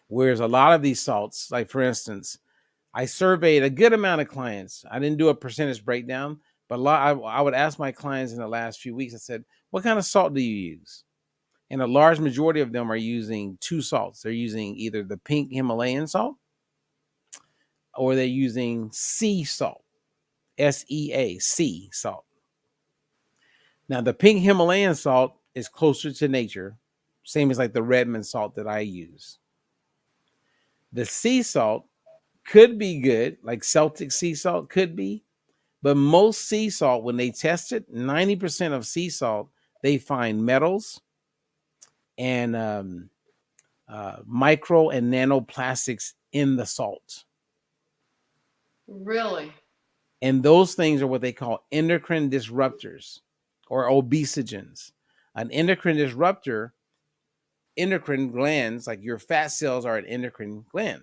Whereas a lot of these salts, like for instance, I surveyed a good amount of clients. I didn't do a percentage breakdown, but I would ask my clients in the last few weeks, I said, what kind of salt do you use? And a large majority of them are using two salts. They're using either the pink Himalayan salt, or they're using sea salt, SEA, sea salt. Now, the pink Himalayan salt is closer to nature, same as like the Redmond salt that I use. The sea salt could be good, like Celtic sea salt could be, but most sea salt, when they test it, 90% of sea salt, they find metals and micro and nanoplastics in the salt. Really? And those things are what they call endocrine disruptors or obesogens. An endocrine disruptor, endocrine glands, like your fat cells are an endocrine gland.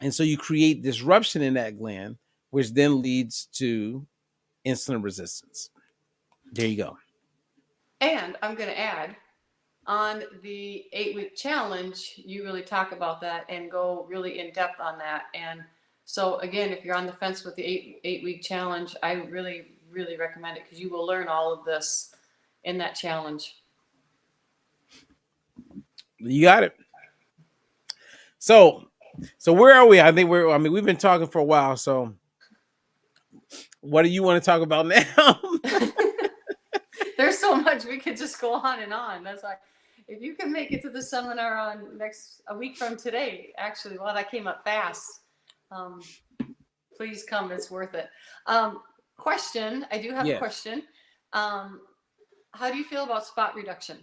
And so you create disruption in that gland, which then leads to insulin resistance. There you go. And I'm going to add, on the 8-week challenge, you really talk about that and go really in depth on that. And so again, if you're on the fence with the 8-week challenge, I really, really recommend it because you will learn all of this in that challenge. You got it. So where are we? We've been talking for a while. So what do you want to talk about now? There's so much we could just go on and on. That's why, if you can make it to the seminar on a week from today, actually, well, that came up fast. Please come, it's worth it. Question, I do have a question. How do you feel about spot reduction?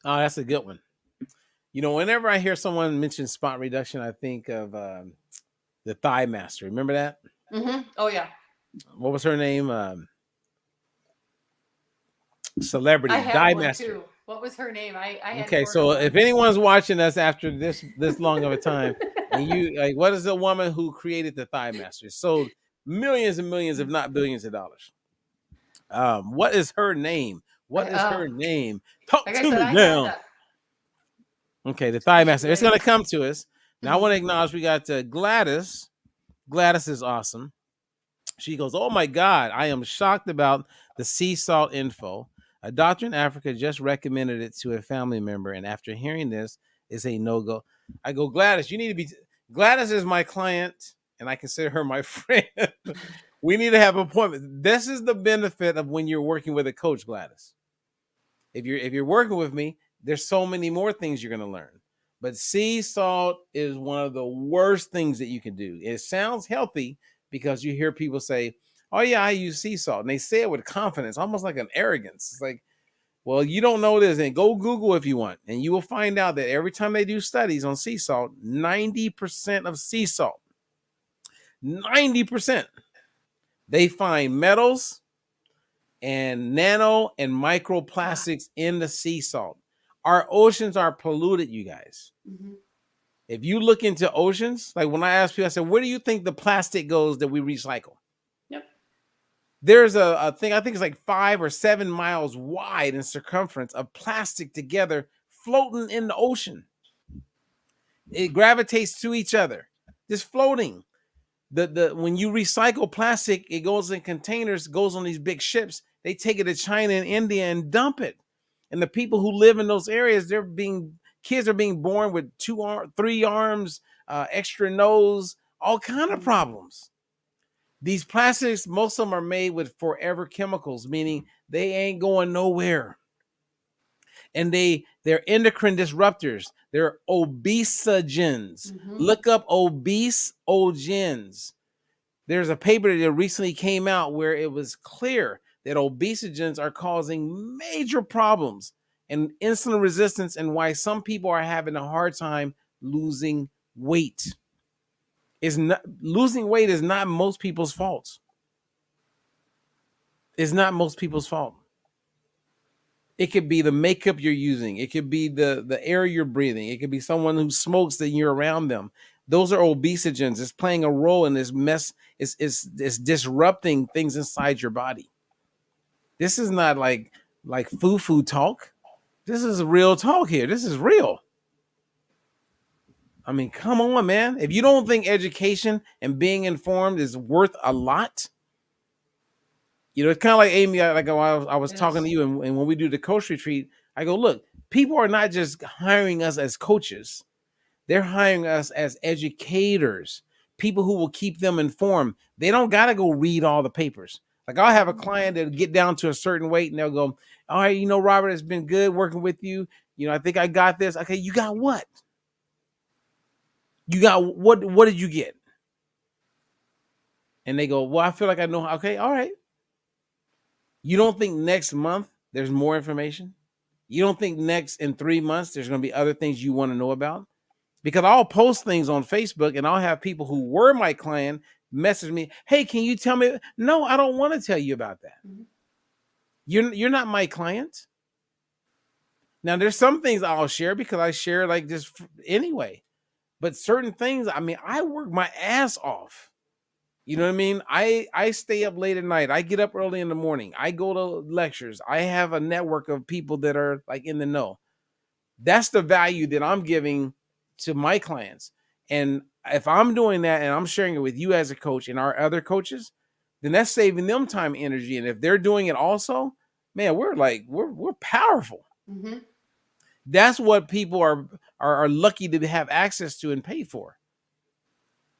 Oh, that's a good one. You know, whenever I hear someone mention spot reduction, I think of the Thigh Master. Remember that? Mm-hmm. Oh, yeah. What was her name? Celebrity. I have Thigh one Master. too. What was her name? I had okay, so if anyone's watching us after this long of a time, and you like, what is the woman who created the Thigh Master? Sold millions and millions, if not billions of dollars. What is her name? What is her name? Talk to me now. Okay, the Thigh Master. It's gonna come to us. Now I want to acknowledge we got Gladys. Gladys is awesome. She goes, "Oh my God, I am shocked about the sea salt info. A doctor in Africa just recommended it to a family member, and after hearing this, it's a no-go." I go, Gladys, you need to be. Gladys is my client, and I consider her my friend. We need to have an appointment. This is the benefit of when you're working with a coach, Gladys. If you're working with me, there's so many more things you're going to learn. But sea salt is one of the worst things that you can do. It sounds healthy because you hear people say, "Oh yeah, I use sea salt," and they say it with confidence, almost like an arrogance. It's like, well, you don't know this, and go Google if you want, and you will find out that every time they do studies on sea salt, 90% of sea salt, 90%, they find metals and nano and microplastics in the sea salt. Our oceans are polluted, you guys. Mm-hmm. If you look into oceans, like when I ask people, I said, where do you think the plastic goes that we recycle? Yep. There's a thing, I think it's like 5 or 7 miles wide in circumference of plastic together floating in the ocean. It gravitates to each other, just floating. When you recycle plastic, it goes in containers, goes on these big ships. They take it to China and India and dump it. And the people who live in those areas, kids are being born with 3 arms, extra nose, all kind of problems. These plastics, most of them are made with forever chemicals, meaning they ain't going nowhere. And they're endocrine disruptors. They're obesogens. Mm-hmm. Look up obesogens. There's a paper that recently came out where it was clear that obesogens are causing major problems and insulin resistance, and why some people are having a hard time losing weight. Losing weight is not most people's fault. It's not most people's fault. It could be the makeup you're using. It could be the air you're breathing. It could be someone who smokes that you're around them. Those are obesogens. It's playing a role in this mess. It's disrupting things inside your body. This is not like foo-foo talk. This is real talk here. This is real. I mean, come on, man. If you don't think education and being informed is worth a lot, you know, it's kind of like Amy, like I was talking to you, and when we do the coach retreat, I go, look, people are not just hiring us as coaches. They're hiring us as educators, people who will keep them informed. They don't got to go read all the papers. Like I'll have a client that'll get down to a certain weight and they'll go, all right, you know, Robert, it's been good working with you. You know, I think I got this. Okay, you got what? You got what did you get? And they go, well, I feel like I know. Okay, all right. You don't think next month there's more information? You don't think next in 3 months there's going to be other things you want to know about? Because I'll post things on Facebook and I'll have people who were my client message me, hey, can you tell me? No, I don't want to tell you about that. Mhm. You're not my client. Now, there's some things I'll share because I share like this anyway. But certain things, I mean, I work my ass off. You know what I mean? I stay up late at night. I get up early in the morning. I go to lectures. I have a network of people that are like in the know. That's the value that I'm giving to my clients. And if I'm doing that and I'm sharing it with you as a coach and our other coaches, then that's saving them time and energy. And if they're doing it also, man, we're powerful. Mhm. That's what people are lucky to have access to and pay for.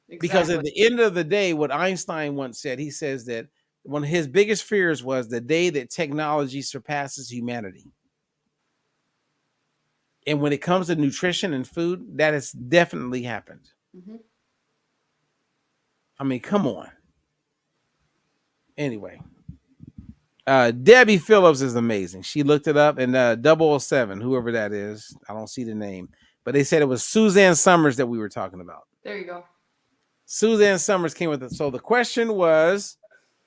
Because at Exactly. the end of the day, what Einstein once said, he says that one of his biggest fears was the day that technology surpasses humanity. And when it comes to nutrition and food, that has definitely happened. Mhm. I mean, come on. Anyway, Debbie Phillips is amazing. She looked it up, and 007, whoever that is, I don't see the name, but they said it was Suzanne Summers that we were talking about. There you go. Suzanne Summers came with it. So the question was,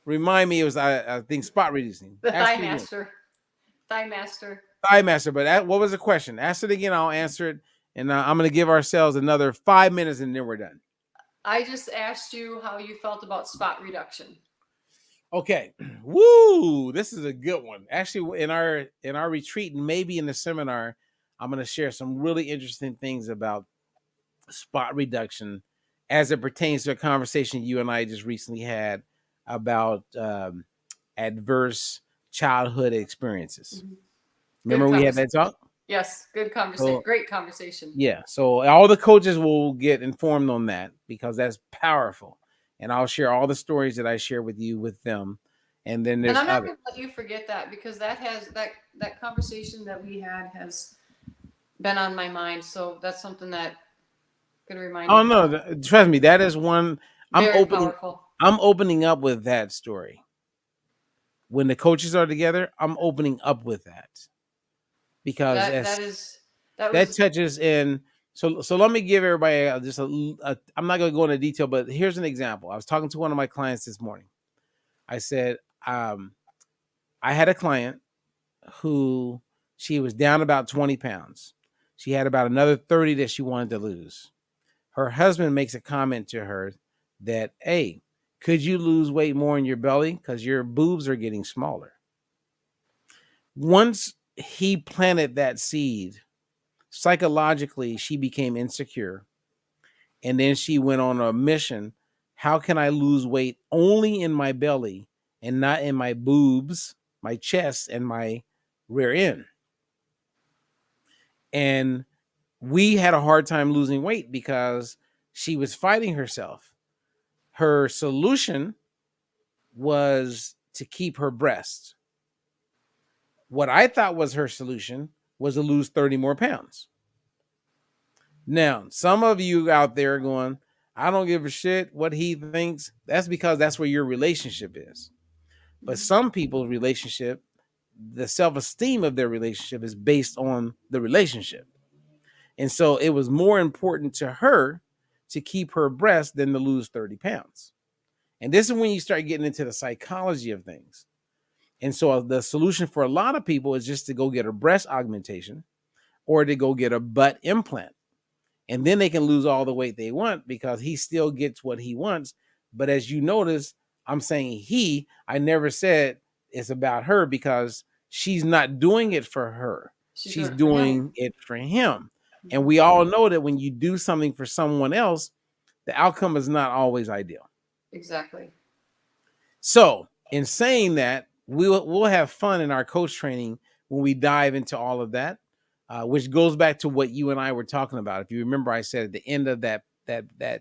remind me, it was I think spot reducing. The Ask Thigh it again. Master. Thigh Master. Thigh Master, but what was the question? Ask it again. I'll answer it, and I'm going to give ourselves another 5 minutes, and then we're done. I just asked you how you felt about spot reduction. Okay. Woo! This is a good one. Actually, in our retreat and maybe in the seminar, I'm going to share some really interesting things about spot reduction as it pertains to a conversation you and I just recently had about adverse childhood experiences. Mhm. Remember we had that talk? Yes, good conversation. So, Great conversation. yeah. So all the coaches will get informed on that because that's powerful. And I'll share all the stories that I share with you with them. And then there's And I'm not others. going to let you forget that because that has that conversation that we had has been on my mind. So that's something that I'm going to remind Oh you. no, trust me, that is one Very powerful. I'm opening up with that story. When the coaches are together, I'm opening up with that. Because that touches in. So let me give everybody I'm not going to go into detail, but here's an example. I was talking to one of my clients this morning. I said, I had a client who she was down about 20 pounds. She had about another 30 that she wanted to lose. Her husband makes a comment to her that, hey, could you lose weight more in your belly? Because your boobs are getting smaller. Once he planted that seed, psychologically, she became insecure. And then she went on a mission. How can I lose weight only in my belly and not in my boobs, my chest, and my rear end? And we had a hard time losing weight because she was fighting herself. Her solution was to keep her breasts. What I thought was her solution was to lose 30 more pounds. Now, some of you out there going, I don't give a shit what he thinks. That's because that's where your relationship is. But some people's relationship, the self-esteem of their relationship is based on the relationship. And so it was more important to her to keep her breast than to lose 30 pounds. And this is when you start getting into the psychology of things. And so the solution for a lot of people is just to go get a breast augmentation or to go get a butt implant. And then they can lose all the weight they want because he still gets what he wants. But as you notice, I'm saying I never said it's about her because she's not doing it for her. She's doing it for him. And we all know that when you do something for someone else, the outcome is not always ideal. Exactly. So in saying that, we'll have fun in our coach training when we dive into all of that, which goes back to what you and I were talking about. If you remember, I said at the end of that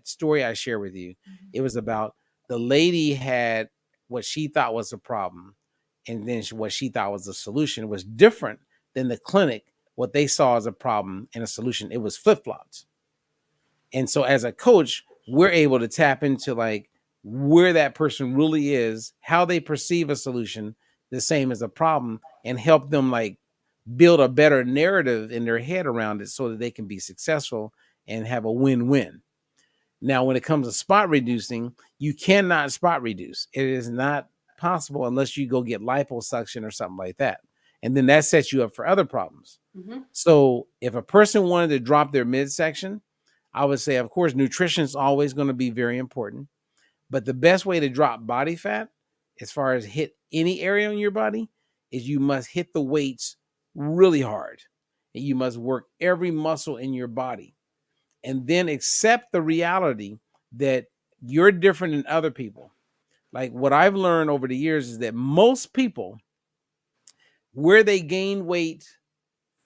story I shared with you, it was about the lady had what she thought was a problem, and then what she thought was a solution was different than the clinic. What they saw as a problem and a solution, it was flip-flops. And so as a coach, we're able to tap into like where that person really is, how they perceive a solution, the same as a problem, and help them like build a better narrative in their head around it so that they can be successful and have a win-win. Now, when it comes to spot reducing, you cannot spot reduce. It is not possible unless you go get liposuction or something like that. And then that sets you up for other problems. Mm-hmm. So if a person wanted to drop their midsection, I would say, of course, nutrition is always going to be very important. But the best way to drop body fat, as far as hit any area on your body, is you must hit the weights really hard. And you must work every muscle in your body. And then accept the reality that you're different than other people. Like what I've learned over the years is that most people, where they gain weight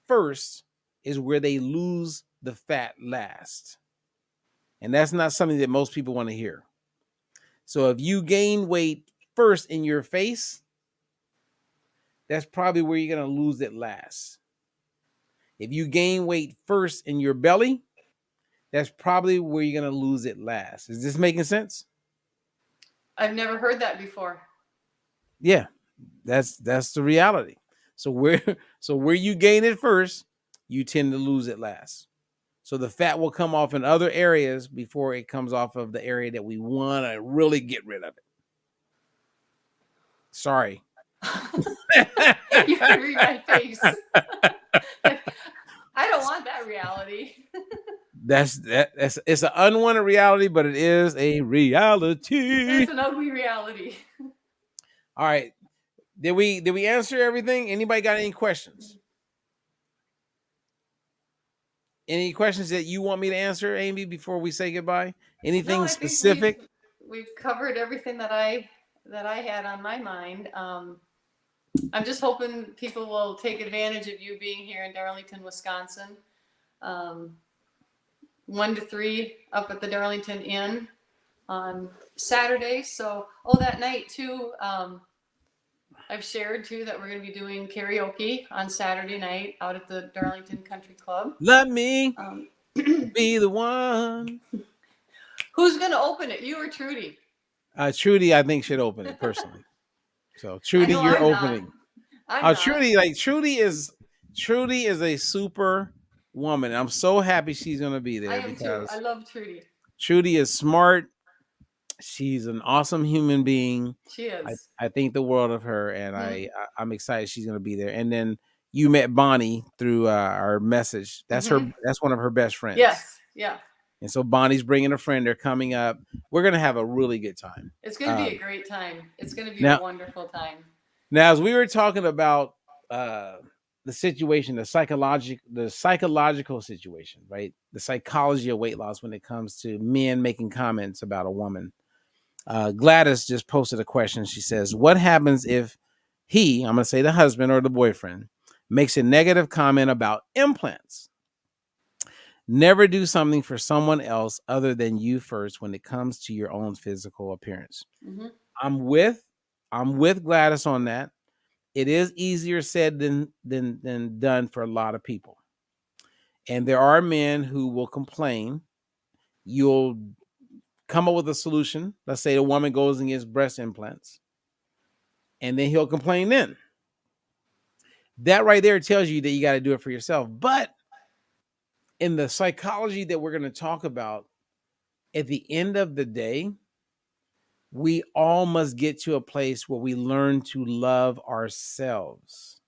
first is where they lose the fat last. And that's not something that most people want to hear. So if you gain weight first in your face, that's probably where you're going to lose it last. If you gain weight first in your belly, that's probably where you're going to lose it last. Is this making sense? I've never heard that before. Yeah, that's the reality. So where you gain it first, you tend to lose it last. So the fat will come off in other areas before it comes off of the area that we want to really get rid of it. Sorry. You can read my face. I don't want that reality. That's it's an unwanted reality, but it is a reality. It's an ugly reality. All right. Did we answer everything? Anybody got any questions? Any questions that you want me to answer, Amy, before we say goodbye? Anything No, I think specific? We've covered everything that I had on my mind. I'm just hoping people will take advantage of you being here in Darlington, Wisconsin. 1 to 3 up at the Darlington Inn on Saturday. So, that night too, I've shared too that we're going to be doing karaoke on Saturday night out at the Darlington Country Club. Let me be the one. Who's going to open it? You or Trudy? Trudy, I think, should open it personally. So Trudy, you're opening. Trudy is a super woman. I'm so happy she's gonna be there. I am too. I love Trudy. Trudy is smart. She's an awesome human being. She is. I think the world of her, and I'm excited she's gonna be there. And then you met Bonnie through our message. That's her. That's one of her best friends. Yes. Yeah. And so Bonnie's bringing a friend. They're coming up. We're gonna have a really good time. It's gonna be a great time. It's gonna be a wonderful time. Now, as we were talking about the situation, the psychological situation, right? The psychology of weight loss when it comes to men making comments about a woman. Gladys just posted a question. She says, what happens if he, I'm going to say the husband or the boyfriend, makes a negative comment about implants? Never do something for someone else other than you first when it comes to your own physical appearance. Mm-hmm. I'm with Gladys on that. It is easier said than done for a lot of people. And there are men who will complain. You'll come up with a solution. Let's say the woman goes and gets breast implants. And then he'll complain then. That right there tells you that you got to do it for yourself. But in the psychology that we're going to talk about, at the end of the day, we all must get to a place where we learn to love ourselves.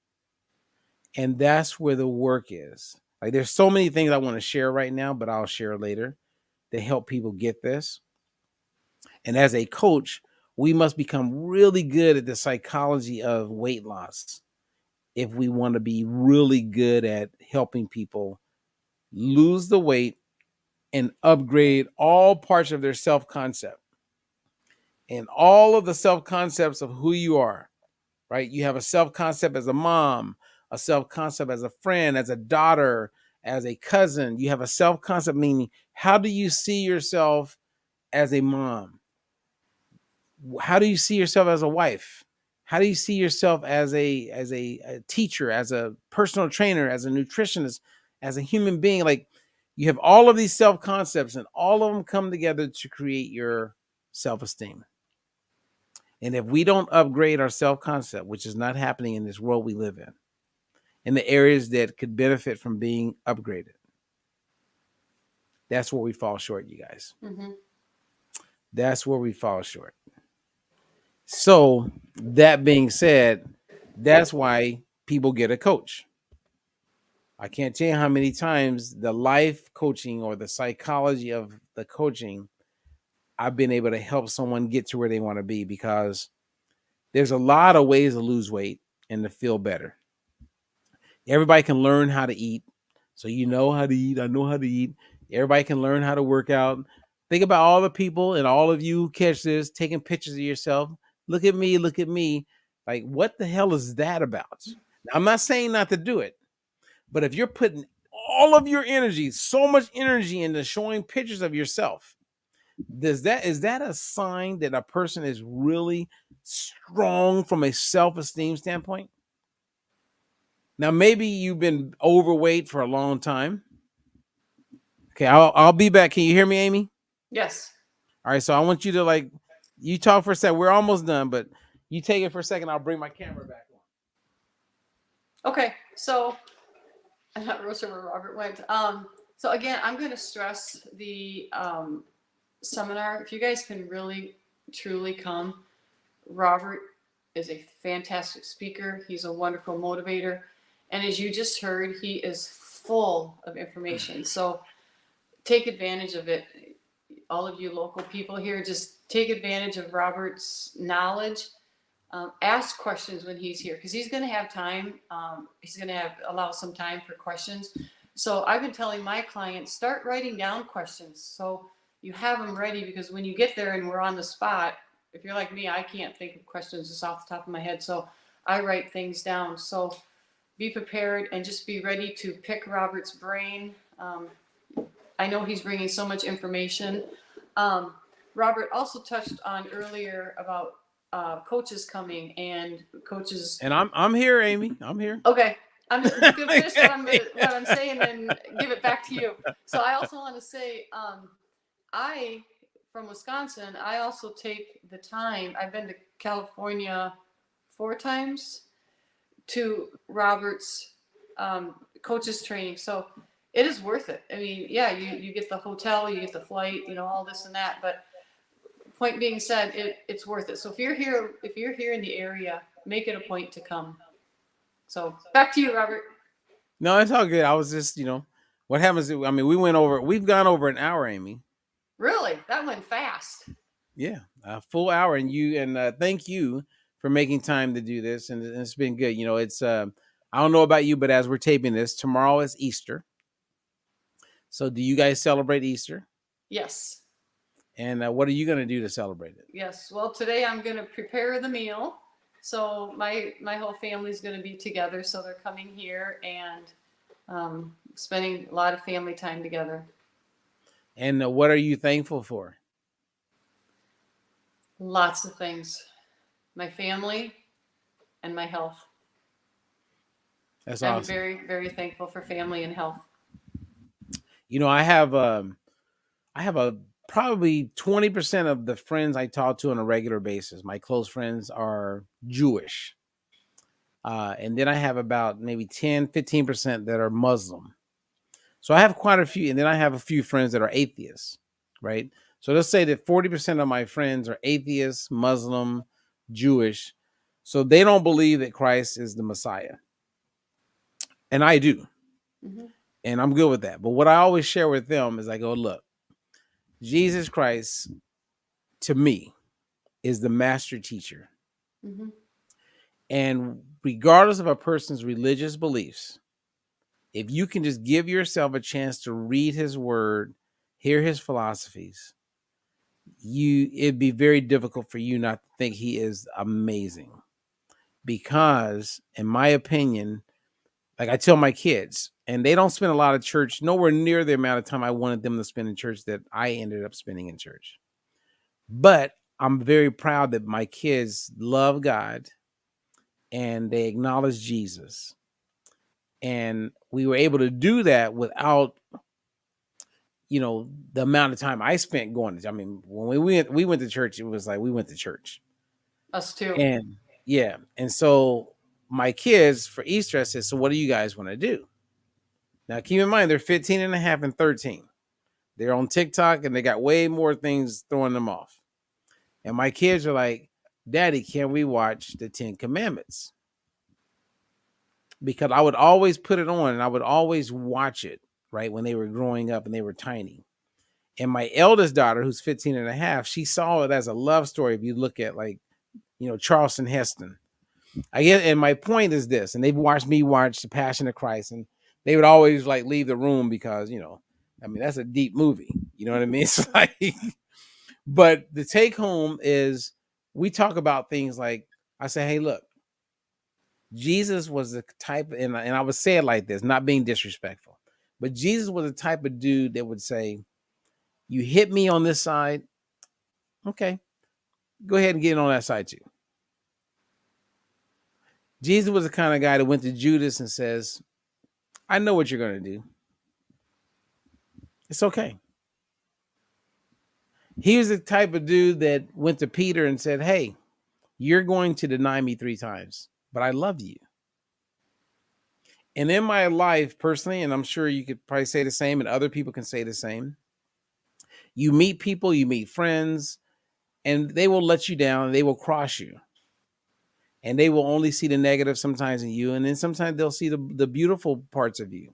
And that's where the work is. Like, there's so many things I want to share right now, but I'll share later to help people get this. And as a coach, we must become really good at the psychology of weight loss if we want to be really good at helping people lose the weight and upgrade all parts of their self-concept. And all of the self-concepts of who you are, right? You have a self-concept as a mom, a self-concept as a friend, as a daughter, as a cousin. You have a self-concept, meaning how do you see yourself as a mom? How do you see yourself as a wife? How do you see yourself as a teacher, as a personal trainer, as a nutritionist, as a human being? Like, You have all of these self-concepts, and all of them come together to create your self-esteem. And if we don't upgrade our self-concept, which is not happening in this world we live in the areas that could benefit from being upgraded, that's where we fall short, you guys. Mm-hmm. That's where we fall short. So that being said, that's why people get a coach. I can't tell you how many times the life coaching or the psychology of the coaching, I've been able to help someone get to where they want to be, because there's a lot of ways to lose weight and to feel better. Everybody can learn how to eat. So you know how to eat. I know how to eat. Everybody can learn how to work out. Think about all the people, and all of you who catch this, taking pictures of yourself. Look at me, look at me. Like, what the hell is that about? Now, I'm not saying not to do it, but if you're putting all of your energy, so much energy into showing pictures of yourself, is that a sign that a person is really strong from a self-esteem standpoint? Now, maybe you've been overweight for a long time. Okay, I'll be back. Can you hear me, Amy? Yes. All right, so I want you to you talk for a second. We're almost done, but you take it for a second. I'll bring my camera back on. Okay, so I'm not real sure where Robert went. So again, I'm going to stress the seminar. If you guys can really, truly come, Robert is a fantastic speaker. He's a wonderful motivator. And as you just heard, he is full of information. So take advantage of it. All of you local people here, just take advantage of Robert's knowledge. Ask questions when he's here, because he's going to have time. He's going to allow some time for questions. So I've been telling my clients, start writing down questions so you have them ready, because when you get there and we're on the spot, if you're like me, I can't think of questions just off the top of my head. So I write things down. So be prepared and just be ready to pick Robert's brain. I know he's bringing so much information. Robert also touched on earlier about coaches coming and coaches. And I'm here, Amy. I'm here. Okay. I'm just going to finish what I'm saying and give it back to you. So I also want to say, from Wisconsin, I also take the time. I've been to California 4 times to Robert's coaches training. So it is worth it. I mean, yeah, you get the hotel, you get the flight, all this and that. But point being said, it's worth it. So if you're here in the area, make it a point to come. So back to you, Robert. No, it's all good. I was just, what happens? I mean, we've gone over an hour, Amy. Really? That went fast. Yeah, a full hour. And thank you for making time to do this. And it's been good. It's, I don't know about you, but as we're taping this, tomorrow is Easter. So do you guys celebrate Easter? Yes. And what are you going to do to celebrate it? Yes. Well, today I'm going to prepare the meal. So my whole family is going to be together. So they're coming here and spending a lot of family time together. And what are you thankful for? Lots of things. My family and my health. That's I'm awesome. very, very thankful for family and health. I have probably 20% of the friends I talk to on a regular basis. My close friends are Jewish. And then I have about maybe 10, 15% that are Muslim. So I have quite a few. And then I have a few friends that are atheists, right? So let's say that 40% of my friends are atheists, Muslim, Jewish. So they don't believe that Christ is the Messiah. And I do. Mm-hmm. And I'm good with that. But what I always share with them is I go, look, Jesus Christ, to me, is the master teacher. Mm-hmm. And regardless of a person's religious beliefs, if you can just give yourself a chance to read his word, hear his philosophies, it'd be very difficult for you not to think he is amazing. Because, in my opinion, like I tell my kids, and they don't spend a lot of church, nowhere near the amount of time I wanted them to spend in church that I ended up spending in church. But I'm very proud that my kids love God and they acknowledge Jesus. And we were able to do that without the amount of time I spent going to, I mean, when we went to church, it was like we went to church. Us too. And yeah. And so my kids for Easter, I said, so what do you guys want to do? Now, keep in mind, they're 15 and a half and 13. They're on TikTok and they got way more things throwing them off. And my kids are like, Daddy, can we watch the 10 Commandments? Because I would always put it on and I would always watch it, right, when they were growing up and they were tiny. And my eldest daughter, who's 15 and a half, she saw it as a love story. If you look at Charleston Heston. I get, and my point is this, and they've watched me watch The Passion of Christ, and they would always like leave the room because, I mean, that's a deep movie. You know what I mean? It's like, but the take home is we talk about things like, I say, hey, look, Jesus was the type, and I would say it like this, not being disrespectful, but Jesus was the type of dude that would say, you hit me on this side, okay, go ahead and get on that side too. Jesus was the kind of guy that went to Judas and says, I know what you're going to do. It's okay. He was the type of dude that went to Peter and said, hey, you're going to deny me 3 times, but I love you. And in my life personally, and I'm sure you could probably say the same and other people can say the same, you meet people, you meet friends, and they will let you down and they will cross you. And they will only see the negative sometimes in you. And then sometimes they'll see the beautiful parts of you.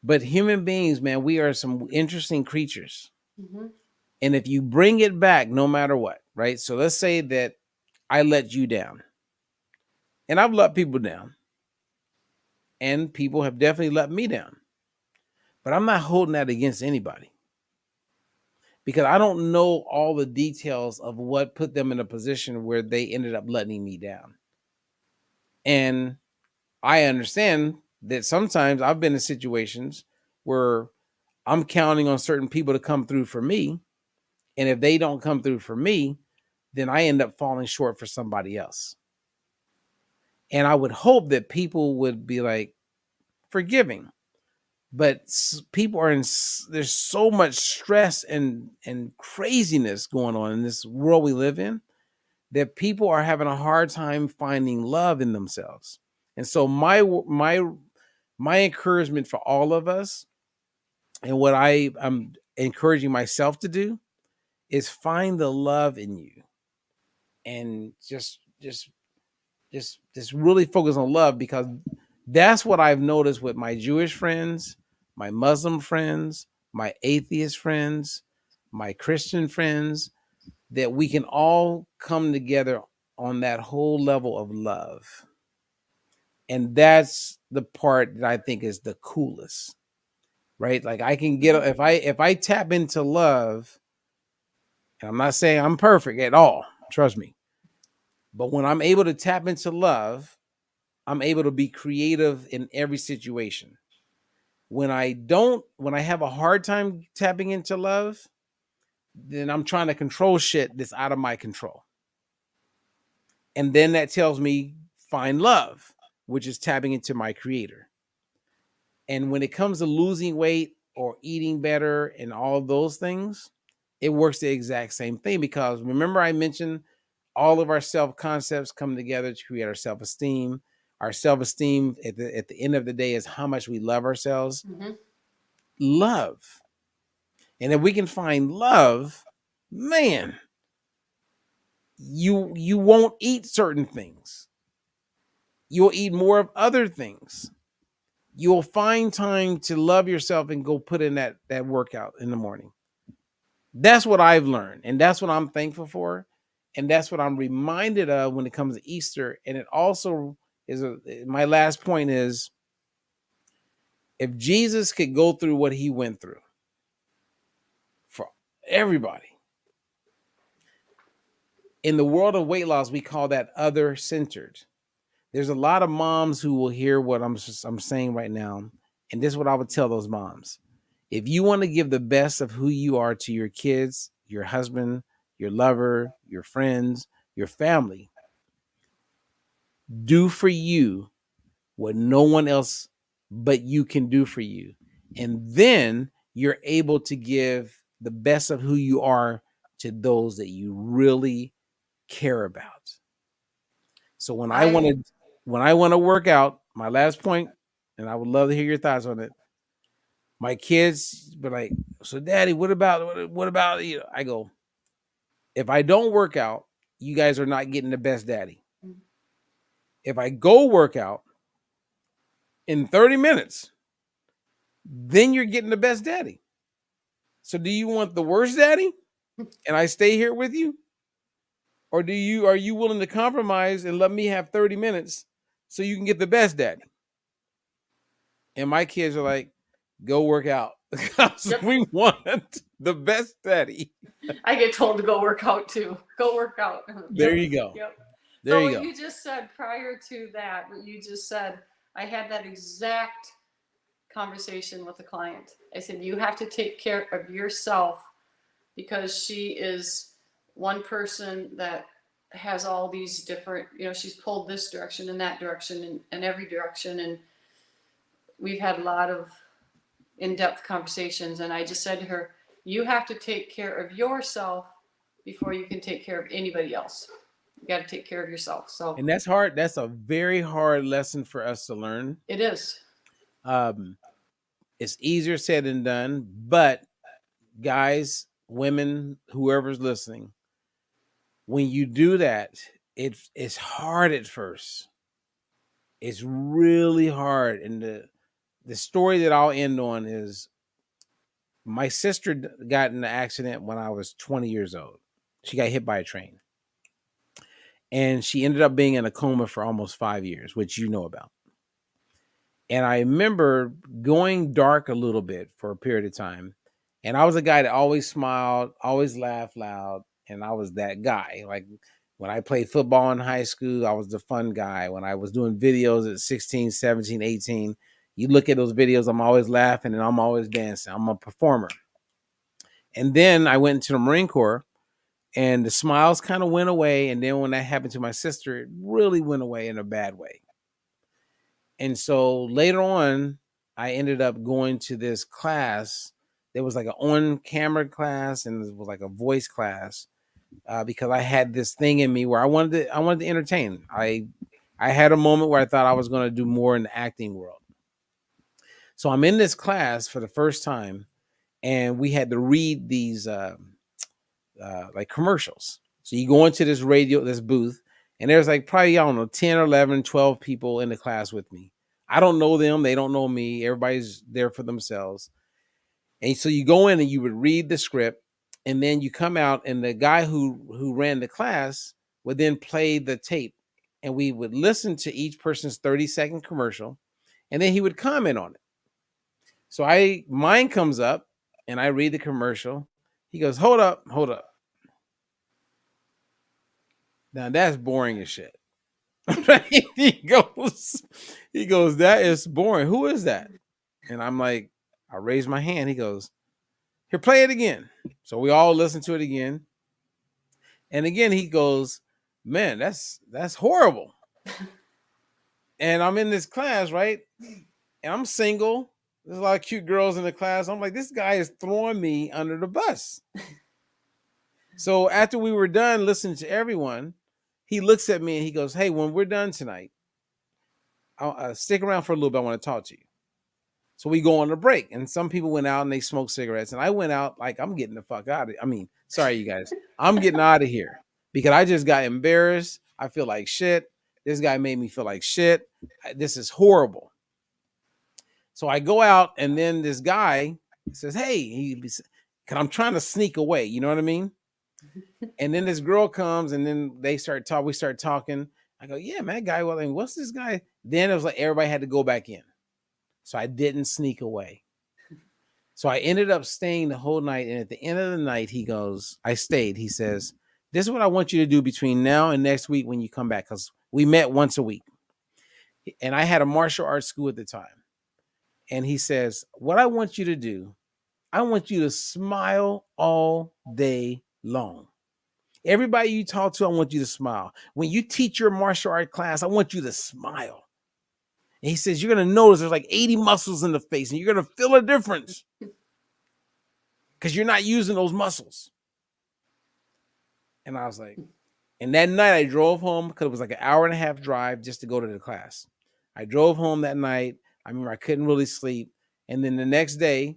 But human beings, man, we are some interesting creatures. Mm-hmm. And if you bring it back, no matter what, right? So let's say that I let you down. And I've let people down. And people have definitely let me down. But I'm not holding that against anybody. Because I don't know all the details of what put them in a position where they ended up letting me down. And I understand that sometimes I've been in situations where I'm counting on certain people to come through for me. And if they don't come through for me, then I end up falling short for somebody else. And I would hope that people would be like forgiving. But people are there's so much stress and craziness going on in this world we live in that people are having a hard time finding love in themselves. And so my encouragement for all of us, and what I'm encouraging myself to do, is find the love in you, and just really focus on love, because that's what I've noticed with my Jewish friends, my Muslim friends, my atheist friends, my Christian friends, that we can all come together on that whole level of love. And that's the part that I think is the coolest, right? Like I can get, if I tap into love, and I'm not saying I'm perfect at all, trust me, but when I'm able to tap into love, I'm able to be creative in every situation. When I have a hard time tapping into love, then I'm trying to control shit that's out of my control. And then that tells me find love, which is tapping into my creator. And when it comes to losing weight or eating better and all of those things, it works the exact same thing, because remember I mentioned all of our self-concepts come together to create our self-esteem. Our self-esteem at the end of the day is how much we love ourselves. Mm-hmm. Love. And if we can find love, man, you won't eat certain things. You'll eat more of other things. You'll find time to love yourself and go put in that workout in the morning. That's what I've learned. And that's what I'm thankful for. And that's what I'm reminded of when it comes to Easter. And it also is my last point is, if Jesus could go through what he went through for everybody, in the world of weight loss, we call that other-centered. There's a lot of moms who will hear what I'm saying right now. And this is what I would tell those moms. If you want to give the best of who you are to your kids, your husband, your lover, your friends, your family, do for you what no one else but you can do for you. And then you're able to give the best of who you are to those that you really care about. So when I want to work out, my last point, and I would love to hear your thoughts on it. My kids were like, "So, Daddy, what about you?" I go, "If I don't work out, you guys are not getting the best daddy. If I go work out in 30 minutes, then you're getting the best daddy. So, do you want the worst daddy, and I stay here with you, or are you willing to compromise and let me have 30 minutes so you can get the best daddy?" And my kids are like, "Go work out because we want the best daddy." I get told to go work out too. Go work out. There you go. Yep. There So you what go. you just said prior to that, what you just said, I had that exact conversation with a client. I said, you have to take care of yourself because she is one person that has all these different, she's pulled this direction and that direction and every direction. And we've had a lot of in-depth conversations. And I just said to her, you have to take care of yourself before you can take care of anybody else. You got to take care of yourself. So, And that's hard. That's a very hard lesson for us to learn. it is. It's easier said than done, but guys, women, whoever's listening, when you do that, it's hard at first. It's really hard. And the story that I'll end on is my sister got in an accident when I was 20 years old. She got hit by a train. And she ended up being in a coma for almost 5 years, which you know about. And I remember going dark a little bit for a period of time. And I was a guy that always smiled, always laughed loud. And I was that guy. Like when I played football in high school, I was the fun guy. When I was doing videos at 16, 17, 18, you look at those videos, I'm always laughing and I'm always dancing. I'm a performer. And then I went into the Marine Corps and the smiles kind of went away. And then when that happened to my sister, it really went away in a bad way. And so later on, I ended up going to this class. There was like an on-camera class and it was like a voice class because I had this thing in me where I wanted to entertain. I had a moment where I thought I was going to do more in the acting world. So I'm in this class for the first time, and we had to read these like commercials. So you go into this booth, and there's like probably, I don't know, 10 or 11, 12 people in the class with me. I don't know them. They don't know me. Everybody's there for themselves. And so you go in and you would read the script, and then you come out, and the guy who ran the class would then play the tape, and we would listen to each person's 30-second commercial, and then he would comment on it. So mine comes up, and I read the commercial. He goes, hold up. Now that's boring as shit. He goes, that is boring. Who is that? And I'm like, I raise my hand. He goes, here, play it again. So we all listen to it again. And again, he goes, man, that's horrible. And I'm in this class, right? And I'm single. There's a lot of cute girls in the class. I'm like, this guy is throwing me under the bus. So after we were done listening to everyone, he looks at me and he goes, hey, when we're done tonight, I'll stick around for a little bit. I want to talk to you. So we go on a break, and some people went out and they smoked cigarettes, and I went out like, I'm getting the fuck out of it. I mean, sorry, you guys, I'm getting out of here because I just got embarrassed. I feel like shit. This guy made me feel like shit. This is horrible. So I go out, and then this guy says, hey, because I'm trying to sneak away. You know what I mean? And then this girl comes, and then we start talking. I go, yeah, man, guy. Well, I mean, what's this guy? Then it was like everybody had to go back in. So I didn't sneak away. So I ended up staying the whole night. And at the end of the night, he goes, I stayed. He says, this is what I want you to do between now and next week when you come back, because we met once a week. And I had a martial arts school at the time. And he says, what I want you to do, I want you to smile all day long. Everybody you talk to, I want you to smile. When you teach your martial art class, I want you to smile. And he says, you're going to notice there's like 80 muscles in the face, and you're going to feel a difference. because you're not using those muscles. And I was like, and that night I drove home because it was like an hour and a half drive just to go to the class. I drove home that night. I remember I couldn't really sleep. And then the next day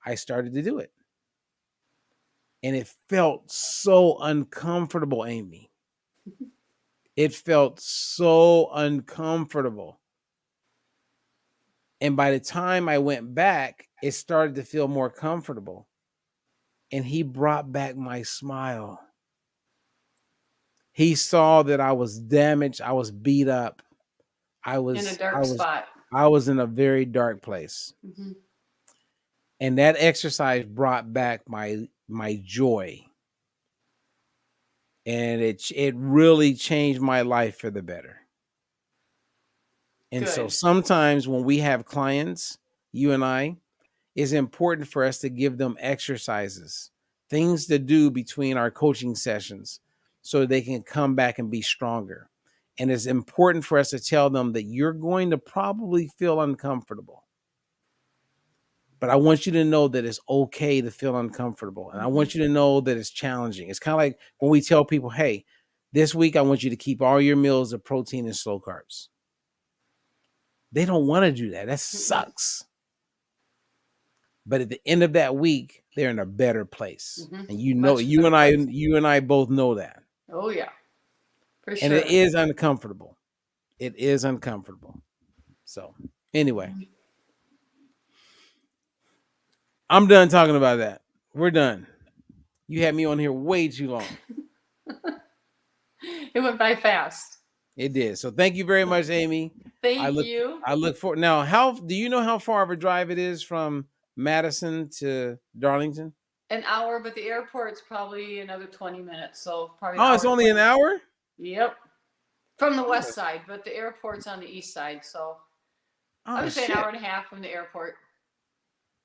I started to do it. And it felt so uncomfortable, Amy. It felt so uncomfortable. And by the time I went back, it started to feel more comfortable. And he brought back my smile. He saw that I was damaged. I was beat up. I was in a dark spot. I was in a very dark place. Mm-hmm. And that exercise brought back my joy. And it really changed my life for the better. And Good. so sometimes when we have clients, you and I, it's important for us to give them exercises, things to do between our coaching sessions so they can come back and be stronger. And it's important for us to tell them that you're going to probably feel uncomfortable. But I want you to know that it's okay to feel uncomfortable. And I want you to know that it's challenging. It's kind of like when we tell people, hey, this week I want you to keep all your meals of protein and slow carbs. They don't want to do that. That sucks. But at the end of that week, they're in a better place. Mm-hmm. And you know, you and I both know that. Oh yeah. For sure. And it is uncomfortable. It is uncomfortable. So anyway, I'm done talking about that. We're done. You had me on here way too long. It went by fast. It did. So thank you very much, Amy. Thank you. I look forward. Now, do you know how far of a drive it is from Madison to Darlington? An hour, but the airport's probably another 20 minutes. So probably. Oh, it's only an hour? Yep. From the west side, but the airport's on the east side. So I would say an hour and a half from the airport.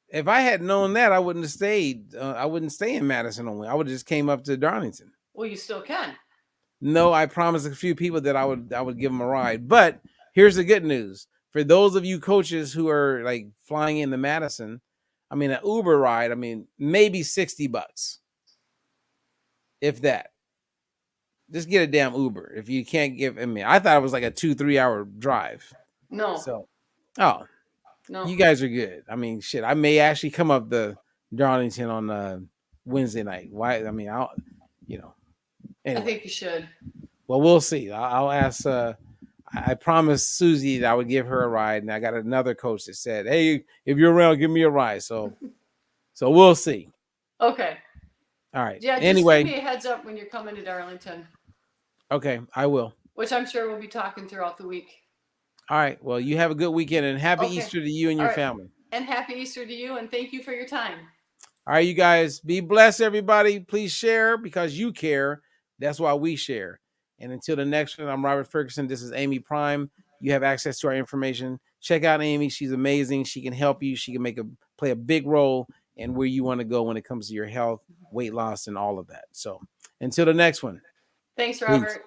If I had known that, I wouldn't have stayed. I wouldn't stay in Madison only. I would have just came up to Darlington. Well, you still can. No, I promised a few people that I would give them a ride. But here's the good news. For those of you coaches who are like flying into Madison, I mean, an Uber ride, I mean, maybe $60. If that. Just get a damn Uber. If you can't I thought it was like a 2-3 hour drive. No. So, no. You guys are good. I mean, shit, I may actually come up to Darlington on Wednesday night. Why? I mean, anyway. I think you should. Well, we'll see. I'll ask. I promised Susie that I would give her a ride, and I got another coach that said, "Hey, if you're around, give me a ride." So we'll see. Okay. All right. Yeah. Just anyway, give me a heads up when you're coming to Darlington. Okay, I will. Which I'm sure we'll be talking throughout the week. All right. Well, you have a good weekend, and happy Easter to you and your family. And happy Easter to you, and thank you for your time. All right, you guys, be blessed, everybody. Please share because you care. That's why we share. And until the next one, I'm Robert Ferguson. This is Amy Prime. You have access to our information. Check out Amy. She's amazing. She can help you. She can play a big role in where you want to go when it comes to your health, weight loss, and all of that. So until the next one. Thanks, Robert. Peace.